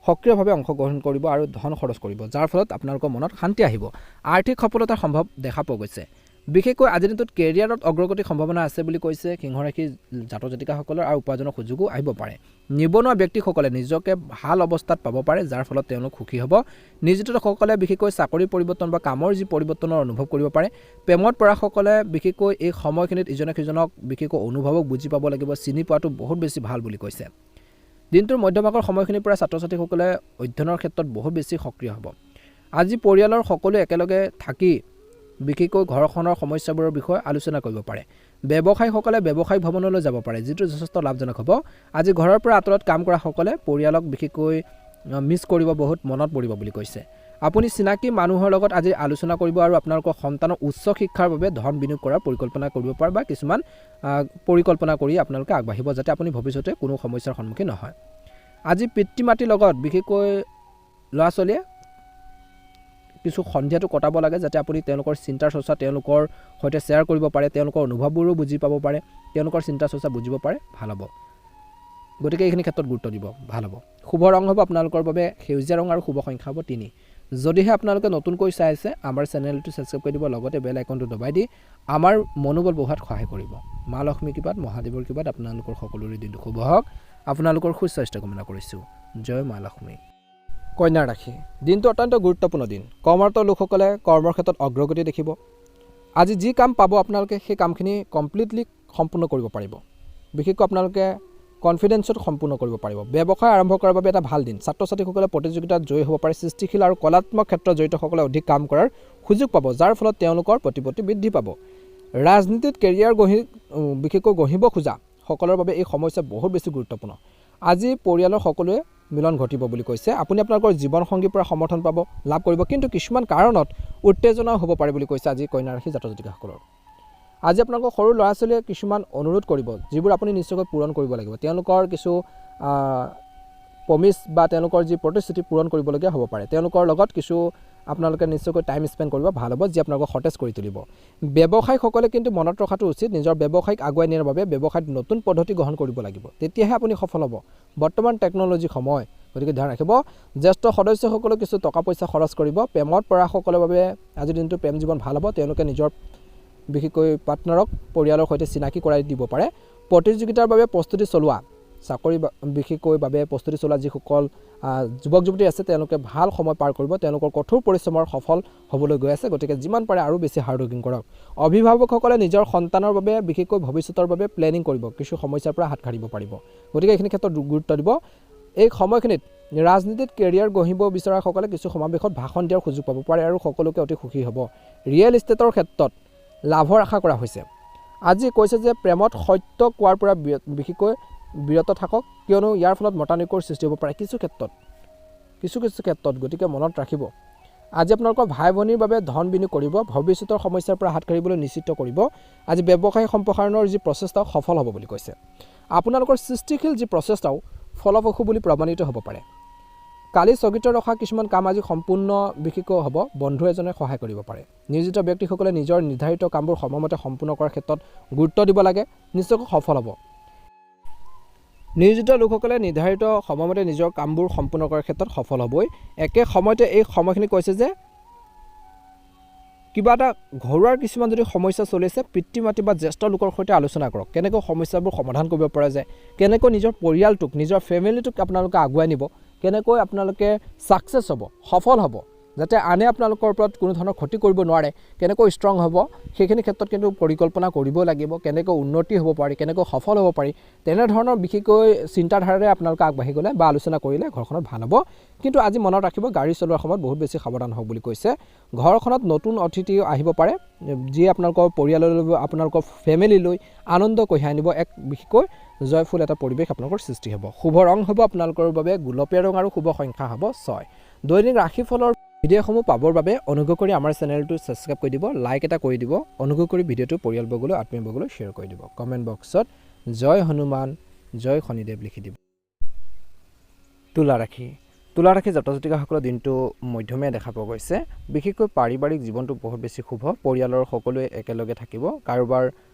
সক্ৰিয়ভাৱে অংশগ্ৰহণ কৰিব আৰু ধন খৰচ কৰিব, যাৰ ফলত আপোনালোকৰ মনত শান্তি আহিব। আৰ্থিক সফলতাৰ সম্ভৱ দেখা পোৱা গৈছে। বিশেষকৈ আজিৰ দিনটোত কেৰিয়াৰত অগ্ৰগতিৰ সম্ভাৱনা আছে বুলি কৈছে সিংহ ৰাশিৰ জাতক জাতিকাসকলৰ, আৰু উপাৰ্জনৰ সুযোগো আহিব পাৰে। নিবনুৱা ব্যক্তিসকলে নিজকে ভাল অৱস্থাত পাব পাৰে, যাৰ ফলত তেওঁলোক সুখী হ'ব। নিয়োজিতসকলে বিশেষকৈ চাকৰি পৰিৱৰ্তন বা কামৰ যি পৰিৱৰ্তনৰ অনুভৱ কৰিব পাৰে। প্ৰেমত পৰাসকলে বিশেষকৈ এই সময়খিনিত ইজনে সিজনক বিশেষকৈ অনুভৱক বুজি পাব লাগিব, চিনি পোৱাটো বহুত বেছি ভাল বুলি কৈছে। দিনটোৰ মধ্যভাগৰ সময়খিনিৰ পৰা ছাত্ৰ ছাত্ৰীসকলে অধ্যয়নৰ ক্ষেত্ৰত বহুত বেছি সক্ৰিয় হ'ব। আজি পৰিয়ালৰ সকলোৱে একেলগে থাকি বিশেষকৈ ঘৰখনৰ সমস্যাবোৰৰ বিষয়ে আলোচনা কৰিব পাৰে। ব্যৱসায়ীসকলে ব্যৱসায়িক ভ্ৰমণলৈ যাব পাৰে, যিটো যথেষ্ট লাভজনক হ'ব। আজি ঘৰৰ পৰা আঁতৰত কাম কৰা সকলে পৰিয়ালক বিশেষকৈ মিছ কৰিব, বহুত মনত পৰিব বুলি কৈছে। আপুনি চিনাকি মানুহৰ লগত আজি আলোচনা কৰিব আৰু আপোনালোকৰ সন্তানৰ উচ্চ শিক্ষাৰ বাবে ধন বিনিয়োগ কৰাৰ পৰিকল্পনা কৰিব পাৰে, বা কিছুমান পৰিকল্পনা কৰি আপোনালোকে আগবাঢ়িব, যাতে আপুনি ভৱিষ্যতে কোনো সমস্যাৰ সন্মুখীন নহয়। আজি পিতৃ মাতৃৰ লগত বিশেষকৈ ল'ৰা ছোৱালীয়ে কিছু সন্ধিয়াটো কটাব লাগে, যাতে আপুনি তেওঁলোকৰ চিন্তা চৰ্চা তেওঁলোকৰ সৈতে শ্বেয়াৰ কৰিব পাৰে, তেওঁলোকৰ অনুভৱবোৰো বুজি পাব পাৰে, তেওঁলোকৰ চিন্তা চৰ্চা বুজিব পাৰে, ভাল হ'ব। গতিকে এইখিনি ক্ষেত্ৰত গুৰুত্ব দিব, ভাল হ'ব। শুভ ৰং হ'ব আপোনালোকৰ বাবে সেউজীয়া ৰং আৰু শুভ সংখ্যা হ'ব 3। যদিহে আপোনালোকে নতুনকৈ চাই আছে, আমাৰ চেনেলটো ছাবস্ক্ৰাইব কৰি দিব, লগতে বেল আইকনটো দবাই দি আমাৰ মনোবল বঢ়োৱাত সহায় কৰিব। মা লক্ষ্মী কৃপাত, মহাদেৱৰ কৃপাত আপোনালোকৰ সকলোৰে দিনটো শুভ হওক। আপোনালোকৰ সুস্বাস্থ্য কামনা কৰিছোঁ। জয় মা লক্ষ্মী। কন্যা ৰাশি। দিনটো অত্যন্ত গুৰুত্বপূৰ্ণ দিন। কৰ্মৰত লোকসকলে কৰ্মৰ ক্ষেত্ৰত অগ্ৰগতি দেখিব। আজি যি কাম পাব আপোনালোকে সেই কামখিনি কমপ্লিটলি সম্পূৰ্ণ কৰিব পাৰিব। বিশেষকৈ আপোনালোকে কনফিডেন্সত সম্পূৰ্ণ কৰিব পাৰিব। ব্যৱসায় আৰম্ভ কৰাৰ বাবে এটা ভাল দিন। ছাত্ৰ ছাত্ৰীসকলে প্ৰতিযোগিতাত জয়ী হ'ব পাৰে। সৃষ্টিশীল আৰু কলাত্মক ক্ষেত্ৰত জড়িতসকলে অধিক কাম কৰাৰ সুযোগ পাব, যাৰ ফলত তেওঁলোকৰ প্ৰতিপত্তি বৃদ্ধি পাব। ৰাজনীতিত কেৰিয়াৰ বিশেষকৈ গঢ়িব খোজা সকলৰ বাবে এই সমস্যা বহুত বেছি গুৰুত্বপূৰ্ণ। আজি পৰিয়ালৰ সকলোৱে মিলন ঘটিব বুলি কৈছে। আপুনি আপোনালোকৰ জীৱনসংগীৰ পৰা সমৰ্থন লাভ কৰিব, কিন্তু কিছুমান কাৰণত উত্তেজনাও হ'ব পাৰে বুলি কৈছে আজি কন্যা ৰাশি জাতক জাতিকাসকলৰ। আজি আপোনালোকৰ সৰু ল'ৰা ছোৱালীয়ে কিছুমান অনুৰোধ কৰিব, যিবোৰ আপুনি নিশ্চয়কৈ পূৰণ কৰিব লাগিব। তেওঁলোকৰ কিছু প্ৰমিছ বা তেওঁলোকৰ যি প্ৰতিশ্ৰুতি পূৰণ কৰিবলগীয়া হ'ব পাৰে। তেওঁলোকৰ লগত কিছু আপোনালোকে নিশ্চয়কৈ টাইম স্পেণ্ড কৰিব, ভাল হ'ব, যি আপোনালোকক সতেজ কৰি তুলিব। ব্যৱসায়ীসকলে কিন্তু মনত ৰখাটো উচিত, নিজৰ ব্যৱসায়িক আগুৱাই নিয়াৰ বাবে ব্যৱসায়ত নতুন পদ্ধতি গ্ৰহণ কৰিব লাগিব, তেতিয়াহে আপুনি সফল হ'ব। বৰ্তমান টেকন'লজি সময়, গতিকে ধ্যান ৰাখিব। জ্যেষ্ঠ সদস্যসকলেও কিছু টকা পইচা খৰচ কৰিব। প্ৰেমত পৰা সকলৰ বাবে আজিৰ দিনটো প্ৰেম জীৱন ভাল হ'ব। তেওঁলোকে নিজৰ বিশেষকৈ পাৰ্টনাৰক পৰিয়ালৰ সৈতে চিনাকি কৰাই দিব পাৰে। প্ৰতিযোগিতাৰ বাবে প্ৰস্তুতি চলোৱা, চাকৰি বিশেষকৈ বাবে প্ৰস্তুতি চলোৱা যিসকল যুৱক যুৱতী আছে, তেওঁলোকে ভাল সময় পাৰ কৰিব। তেওঁলোকৰ কঠোৰ পৰিশ্ৰমৰ সফল হ'বলৈ গৈ আছে, গতিকে যিমান পাৰে আৰু বেছি হাৰ্ড ৱৰ্কিং কৰক। অভিভাৱকসকলে নিজৰ সন্তানৰ বাবে বিশেষকৈ ভৱিষ্যতৰ বাবে প্লেনিং কৰিব, কিছু সমস্যাৰ পৰা হাত সাৰিব পাৰিব। গতিকে এইখিনি ক্ষেত্ৰত গুৰুত্ব দিব। এই সময়খিনিত ৰাজনীতিত কেৰিয়াৰ গঢ়িব বিচৰাসকলে কিছু সমাৱেশত ভাষণ দিয়াৰ সুযোগ পাব পাৰে আৰু সকলোকে অতি সুখী হ'ব। ৰিয়েল ইষ্টেটৰ ক্ষেত্ৰত লাভৰ আশা কৰা হৈছে। আজি কৈছে যে প্ৰেমত সত্য কোৱাৰ পৰা বিশেষকৈ বিৰত থাকক, কিয়নো ইয়াৰ ফলত মতানৈক্যৰ সৃষ্টি হ'ব পাৰে কিছু ক্ষেত্ৰত। গতিকে মনত ৰাখিব, আজি আপোনালোকৰ ভাই ভনীৰ বাবে ধন বিনিয়োগ কৰিব, ভৱিষ্যতৰ সমস্যাৰ পৰা হাত সাৰিবলৈ নিশ্চিত কৰিব। আজি ব্যৱসায় সম্প্ৰসাৰণৰ যি প্ৰচেষ্টাও সফল হ'ব বুলি কৈছে। আপোনালোকৰ সৃষ্টিশীল যি প্ৰচেষ্টাও ফলপ্ৰসূ বুলি প্ৰমাণিত হ'ব পাৰে। কালি স্থগিত ৰখা কিছুমান কাম আজি সম্পূৰ্ণ বিশেষকৈ হ'ব বন্ধু এজনে সহায় কৰিব পাৰে নিয়োজিত ব্যক্তিসকলে নিজৰ নিৰ্ধাৰিত কামবোৰ সময়মতে সম্পূৰ্ণ কৰাৰ ক্ষেত্ৰত গুৰুত্ব দিব লাগে নিশ্চয়কৈ সফল হ'ব নিয়োজিত লোকসকলে নিৰ্ধাৰিত সময়মতে নিজৰ কামবোৰ সম্পূৰ্ণ কৰাৰ ক্ষেত্ৰত সফল হ'বই একে সময়তে এই সময়খিনি কৈছে যে কিবা এটা ঘৰুৱাৰ কিছুমান যদি সমস্যা চলিছে পিতৃ মাতৃ বা জ্যেষ্ঠ লোকৰ সৈতে আলোচনা কৰক কেনেকৈ সমস্যাবোৰ সমাধান কৰিব পৰা যায় কেনেকৈ নিজৰ পৰিয়ালটোক নিজৰ ফেমিলিটোক আপোনালোকে আগুৱাই নিব কেনেকৈ আপোনালোকে সাকসেছ হ'ব সফল হ'ব যাতে আনে আপোনালোকৰ ওপৰত কোনো ধৰণৰ ক্ষতি কৰিব নোৱাৰে কেনেকৈ ষ্ট্ৰং হ'ব সেইখিনি ক্ষেত্ৰত কিন্তু পৰিকল্পনা কৰিব লাগিব কেনেকৈ উন্নতি হ'ব পাৰি কেনেকৈ সফল হ'ব পাৰি তেনে ধৰণৰ বিশেষকৈ চিন্তাধাৰাৰে আপোনালোকে আগবাঢ়ি গ'লে বা আলোচনা কৰিলে ঘৰখনত ভাল হ'ব কিন্তু আজি মনত ৰাখিব গাড়ী চলোৱাৰ সময়ত বহুত বেছি সাৱধান হওক বুলি কৈছে ঘৰখনত নতুন অতিথি আহিব পাৰে যি আপোনালোকৰ পৰিয়াললৈ আপোনালোকৰ ফেমিলিলৈ আনন্দ কঢ়িয়াই আনিব এক বিশেষকৈ জয়ফুল এটা পৰিৱেশ আপোনালোকৰ সৃষ্টি হ'ব শুভ ৰং হ'ব আপোনালোকৰ বাবে গুলপীয়া ৰং আৰু শুভ সংখ্যা হ'ব 6 দৈনিক ৰাশিফলৰ ভিডিঅ'সমূহ পাবৰ বাবে অনুগ্ৰহ কৰি আমাৰ চেনেলটো সাবস্ক্ৰাইব কৰি দিব লাইক এটা কৰি দিব অনুগ্ৰহ কৰি ভিডিঅ'টো পৰিয়ালবৰ্গলৈ আত্মীয়বৰ্গলৈ শ্বেয়াৰ কৰি দিব কমেণ্ট বক্সত জয় হনুমান জয় শনিদেৱ লিখি দিব তুলা ৰাশি জাতক জাতিকাসকলৰ দিনটো মধ্যমীয়া দেখা পোৱা গৈছে বিশেষকৈ পাৰিবাৰিক জীৱনটো বহুত বেছি শুভ পৰিয়ালৰ সকলোৱে একেলগে থাকিব কাৰোবাৰ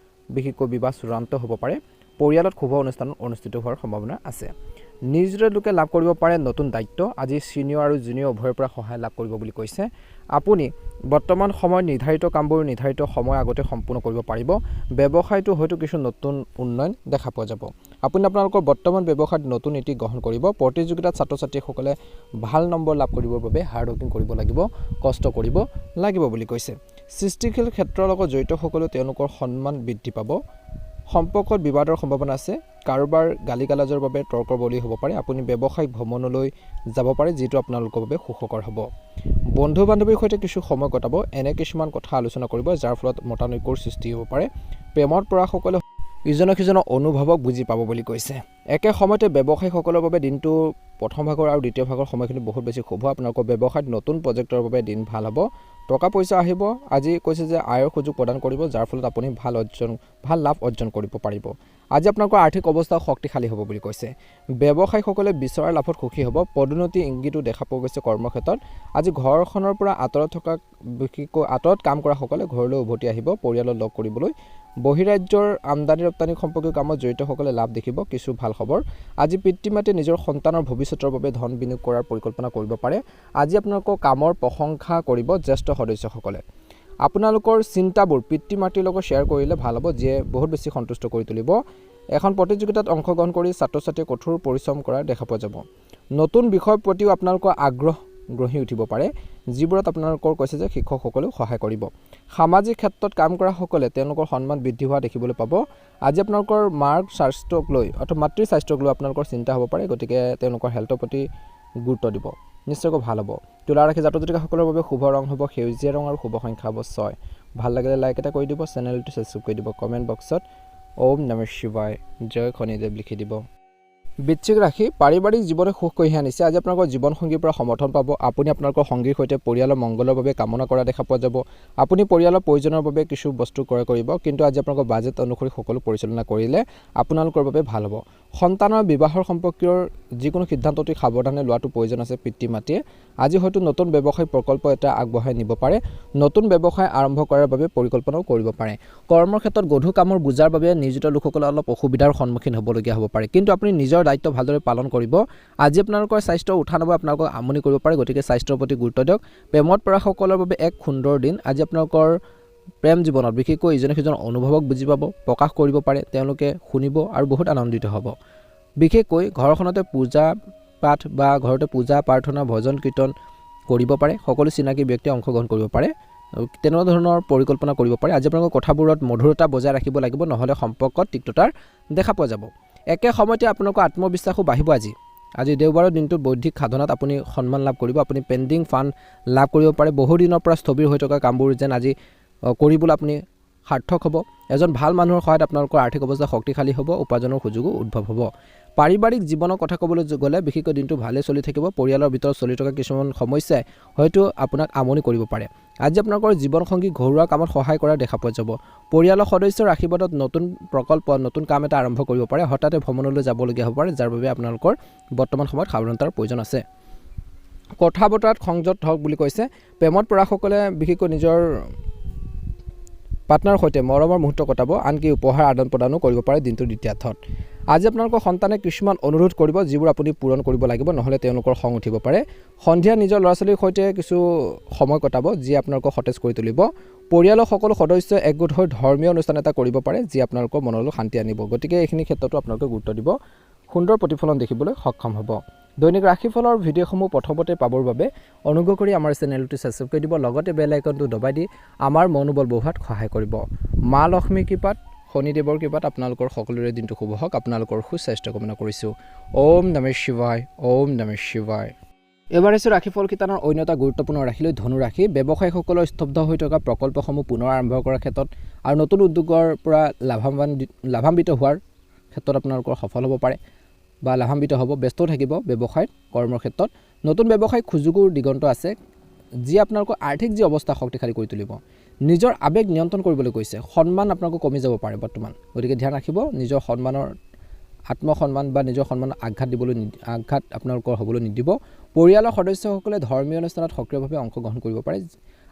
বিশেষকৈ বিবাহ চূড়ান্ত হ'ব পাৰে পৰিয়ালত শুভ অনুষ্ঠান অনুষ্ঠিত হোৱাৰ সম্ভাৱনা আছে নিয়োজিত লোকে লাভ কৰিব পাৰে নতুন দায়িত্ব আজি সিনিয়ৰ আৰু জুনিয়ৰ উভয়ৰ পৰা সহায় লাভ কৰিব বুলি কৈছে আপুনি বৰ্তমান সময়ত নিৰ্ধাৰিত কামবোৰ নিৰ্ধাৰিত সময় আগতে সম্পূৰ্ণ কৰিব পাৰিব ব্যৱসায়টো হয়তো কিছু নতুন উন্নয়ন দেখা পোৱা যাব আপুনি আপোনালোকৰ বৰ্তমান ব্যৱসায়ত নতুন নীতি গ্ৰহণ কৰিব প্ৰতিযোগিতাত ছাত্ৰ ছাত্ৰীসকলে ভাল নম্বৰ লাভ কৰিবৰ বাবে হাৰ্ড ৱৰ্কিং কৰিব লাগিব কষ্ট কৰিব লাগিব বুলি কৈছে সৃষ্টিশীল ক্ষেত্ৰৰ লগত জড়িত সকলো তেওঁলোকৰ সন্মান বৃদ্ধি পাব সম্পৰ্কত বিবাদৰ সম্ভাৱনা আছে কাৰোবাৰ গালিগালাজৰ বাবে তৰ্কৰ বলি হ'ব পাৰে আপুনি ব্যৱসায়িক ভ্ৰমণলৈ যাব পাৰে যিটো আপোনালোকৰ বাবে সুখকৰ হ'ব বন্ধু বান্ধৱীৰ সৈতে কিছু সময় কটাব এনে কিছুমান কথা আলোচনা কৰিব যাৰ ফলত মতানৈক্যৰ সৃষ্টি হ'ব পাৰে প্ৰেমত পৰা সকলে ইজনক সিজনৰ অনুভৱক বুজি পাব বুলি কৈছে একে সময়তে ব্যৱসায়ীসকলৰ বাবে দিনটো প্ৰথম ভাগৰ আৰু দ্বিতীয় ভাগৰ সময়খিনি বহুত বেছি শুভ আপোনালোকৰ ব্যৱসায়ত নতুন প্ৰজেক্টৰ বাবে দিন ভাল হ'ব টকা পইচা আহিব আজি কৈছে যে আয়ৰ সুযোগ প্ৰদান কৰিব যাৰ ফলত আপুনি ভাল লাভ অৰ্জন কৰিব পাৰিব আজি আপোনালোকৰ আৰ্থিক অৱস্থা শক্তিশালী হ'ব বুলি কৈছে ব্যৱসায়ীসকলে বিচৰা লাভত সুখী হ'ব পদোন্নতি ইংগিতো দেখা পোৱা গৈছে কৰ্মক্ষেত্ৰত আজি ঘৰখনৰ পৰা আঁতৰত থকা বিশেষকৈ আঁতৰত কাম কৰা সকলে ঘৰলৈ উভতি আহিব পৰিয়ালৰ লগ কৰিবলৈ বহিৰাজ্যৰ আমদানি ৰপ্তানি সম্পৰ্কীয় কামত জড়িত সকলে লাভ দেখিব কিছু ভাল খবৰ আজি পিতৃ মাতৃয়ে নিজৰ সন্তানৰ ভৱিষ্যতৰ বাবে ধন বিনিয়োগ কৰাৰ পৰিকল্পনা কৰিব পাৰে আজি আপোনালোকৰ কামৰ প্ৰশংসা কৰিব জ্যেষ্ঠ সদস্যসকলে আপোনালোকৰ চিন্তাবোৰ পিতৃ মাতৃৰ লগত শ্বেয়াৰ কৰিলে ভাল হ'ব যিয়ে বহুত বেছি সন্তুষ্ট কৰি তুলিব এখন প্ৰতিযোগিতাত অংশগ্ৰহণ কৰি ছাত্ৰ ছাত্ৰীয়ে কঠোৰ পৰিশ্ৰম কৰা দেখা পোৱা যাব নতুন বিষয়ৰ প্ৰতিও আপোনালোকৰ আগ্ৰহ গ্ৰহি উঠিব পাৰে যিবোৰত আপোনালোকৰ কৈছে যে শিক্ষকসকলেও সহায় কৰিব সামাজিক ক্ষেত্ৰত কাম কৰা সকলে তেওঁলোকৰ সন্মান বৃদ্ধি হোৱা দেখিবলৈ পাব আজি আপোনালোকৰ মাৰ স্বাস্থ্যক লৈ অথবা মাতৃৰ স্বাস্থ্যক লৈ আপোনালোকৰ চিন্তা হ'ব পাৰে গতিকে তেওঁলোকৰ হেল্থৰ প্ৰতি গুৰুত্ব দিব নিশ্চয়কৈ ভাল হ'ব তুলা ৰাশি জাতক জাতিকাসকলৰ বাবে শুভ ৰং হ'ব সেউজীয়া ৰং আৰু শুভ সংখ্যা হ'ব 6 ভাল লাগিলে লাইক এটা কৰি দিব চেনেলটো সাবস্ক্ৰাইব কৰি দিব কমেণ্ট বক্সত ওম নমঃ শিৱায় জয় শনিদেৱ লিখি দিব বৃশ্চিক ৰাশি পাৰিবাৰিক জীৱনে সুখ কঢ়িয়াই আনিছে আজি আপোনালোকৰ জীৱনসংগীৰ পৰা সমৰ্থন পাব আপুনি আপোনালোকৰ সংগীৰ সৈতে পৰিয়ালৰ মংগলৰ বাবে কামনা কৰা দেখা পোৱা যাব আপুনি পৰিয়ালৰ প্ৰয়োজনৰ বাবে কিছু বস্তু ক্ৰয় কৰিব কিন্তু আজি আপোনালোকৰ বাজেট অনুসৰি সকলো পৰিচালনা কৰিলে আপোনালোকৰ বাবে ভাল হ'ব সন্তানৰ বিবাহৰ সম্পৰ্কীয় যিকোনো সিদ্ধান্ত অতি সাৱধানে লোৱাটো প্ৰয়োজন আছে পিতৃ মাতৃয়ে আজি হয়তো নতুন ব্যৱসায় প্ৰকল্প এটা আগবঢ়াই নিব পাৰে নতুন ব্যৱসায় আৰম্ভ কৰাৰ বাবে পৰিকল্পনাও কৰিব পাৰে কৰ্মৰ ক্ষেত্ৰত গধুৰ কামৰ বুজাৰ বাবে নিয়োজিত লোকসকলে অলপ অসুবিধাৰ সন্মুখীন হ'বলগীয়া হ'ব পাৰে কিন্তু আপুনি নিজৰ দায়িত্ব ভালদৰে পালন কৰিব আজি আপোনালোকৰ স্বাস্থ্য উঠানব আপোনালোকক আমনি কৰিব পাৰে গতিকে স্বাস্থ্যৰ প্ৰতি গুৰুত্ব দিয়ক প্ৰেমত পৰা সকলৰ বাবে এক সুন্দৰ দিন আজি আপোনালোকৰ প্ৰেম জীৱনত বিশেষকৈ ইজনে সিজনৰ অনুভৱক বুজি পাব প্ৰকাশ কৰিব পাৰে তেওঁলোকে শুনিব আৰু বহুত আনন্দিত হ'ব বিশেষকৈ ঘৰখনতে পূজা পাঠ বা ঘৰতে পূজা প্ৰাৰ্থনা ভজন কীৰ্তন কৰিব পাৰে সকলো চিনাকি ব্যক্তিয়ে অংশগ্ৰহণ কৰিব পাৰে তেনে ধৰণৰ পৰিকল্পনা কৰিব পাৰে আজি আপোনালোকৰ কথাবোৰত মধুৰতা বজাই ৰাখিব লাগিব নহ'লে সম্পৰ্কত তিক্ততাৰ দেখা পোৱা যাব একে সময়তে আপোনালোকৰ আত্মবিশ্বাসো বাঢ়িব আজি দেওবাৰৰ দিনটোত বৌদ্ধিক সাধনাত আপুনি সন্মান লাভ কৰিব আপুনি পেণ্ডিং ফাণ্ড লাভ কৰিব পাৰে বহু দিনৰ পৰা স্থবিৰ হৈ থকা কামবোৰ যেন আজি কৰিবলৈ আপুনি সাৰ্থক হ'ব এজন ভাল মানুহৰ সহায়ত আপোনালোকৰ আৰ্থিক অৱস্থা শক্তিশালী হ'ব উপাৰ্জনৰ সুযোগো উদ্ভৱ হ'ব পাৰিবাৰিক জীৱনৰ কথা ক'বলৈ গ'লে বিশেষকৈ দিনটো ভালে চলি থাকিব পৰিয়ালৰ ভিতৰত চলি থকা কিছুমান সমস্যাই হয়তো আপোনাক আমনি কৰিব পাৰে আজি আপোনালোকৰ জীৱনসংগী ঘৰুৱা কামত সহায় কৰা দেখা পোৱা যাব পৰিয়ালৰ সদস্যৰ আশীৰ্বাদত নতুন প্ৰকল্প নতুন কাম এটা আৰম্ভ কৰিব পাৰে হঠাতে ভ্ৰমণলৈ যাবলগীয়া হ'ব পাৰে যাৰ বাবে আপোনালোকৰ বৰ্তমান সময়ত সাৱধানতাৰ প্ৰয়োজন আছে কথা বতৰাত সংযত হওক বুলি কৈছে। প্ৰেমত পৰাসকলে বিশেষকৈ নিজৰ পাৰ্টনাৰৰ সৈতে মৰমৰ মুহূৰ্ত কটাব, আনকি উপহাৰ আদান প্ৰদানো কৰিব পাৰে দিনটোৰ দ্বিতীয়াৰ্ধত। আজি আপোনালোকৰ সন্তানে কিছুমান অনুৰোধ কৰিব যিবোৰ আপুনি পূৰণ কৰিব লাগিব, নহ'লে তেওঁলোকৰ খং উঠিব পাৰে। সন্ধিয়া নিজৰ ল'ৰা ছোৱালীৰ সৈতে কিছু সময় কটাব যি আপোনালোকক সতেজ কৰি তুলিব। পৰিয়ালৰ সকলো সদস্যই একগোট হৈ ধৰ্মীয় অনুষ্ঠান এটা কৰিব পাৰে যি আপোনালোকৰ মনলৈ শান্তি আনিব। গতিকে এইখিনি ক্ষেত্ৰতো আপোনালোকে গুৰুত্ব দিব, সুন্দৰ প্ৰতিফলন দেখিবলৈ সক্ষম হ'ব। দৈনিক ৰাশিফলৰ ভিডিঅ'সমূহ প্ৰথমতে পাবৰ বাবে অনুগ্ৰহ কৰি আমাৰ চেনেলটো ছাবস্ক্ৰাইব কৰি দিব, লগতে বেল আইকনটো দবাই দি আমাৰ মনোবল বঢ়োৱাত সহায় কৰিব। মা লক্ষ্মীৰ কৃপাত, শনিদেৱৰ কৃপাত আপোনালোকৰ সকলোৰে দিনটো শুভ হওক। আপোনালোকৰ সুস্বাস্থ্য কামনা কৰিছোঁ। ওম নমঃ শিৱায়, ওম নমঃ শিৱায়। এবাৰ আহিছোঁ ৰাশিফল শিতানৰ অন্য এটা গুৰুত্বপূৰ্ণ ৰাশিলৈ, ধনু ৰাশি। ব্যৱসায়ীসকলৰ স্তব্ধ হৈ থকা প্ৰকল্পসমূহ পুনৰ আৰম্ভ কৰাৰ ক্ষেত্ৰত আৰু নতুন উদ্যোগৰ পৰা লাভান্বিত হোৱাৰ ক্ষেত্ৰত আপোনালোকৰ সফল হ'ব পাৰে বা লাভান্বিত হ'ব। ব্যস্ত থাকিব ব্যৱসায়ত, কৰ্মৰ ক্ষেত্ৰত নতুন ব্যৱসায়িক সুযোগৰ দিগন্ত আছে যি আপোনালোকৰ আৰ্থিক যি অৱস্থা শক্তিশালী কৰি তুলিব। নিজৰ আৱেগ নিয়ন্ত্ৰণ কৰিবলৈ কৈছে। সন্মান আপোনালোকৰ কমি যাব পাৰে বৰ্তমান, গতিকে ধ্যান ৰাখিব। নিজৰ সন্মানৰ আত্মসন্মান বা নিজৰ সন্মানত আঘাত আপোনালোকৰ হ'বলৈ নিদিব। পৰিয়ালৰ সদস্যসকলে ধৰ্মীয় অনুষ্ঠানত সক্ৰিয়ভাৱে অংশগ্ৰহণ কৰিব পাৰে।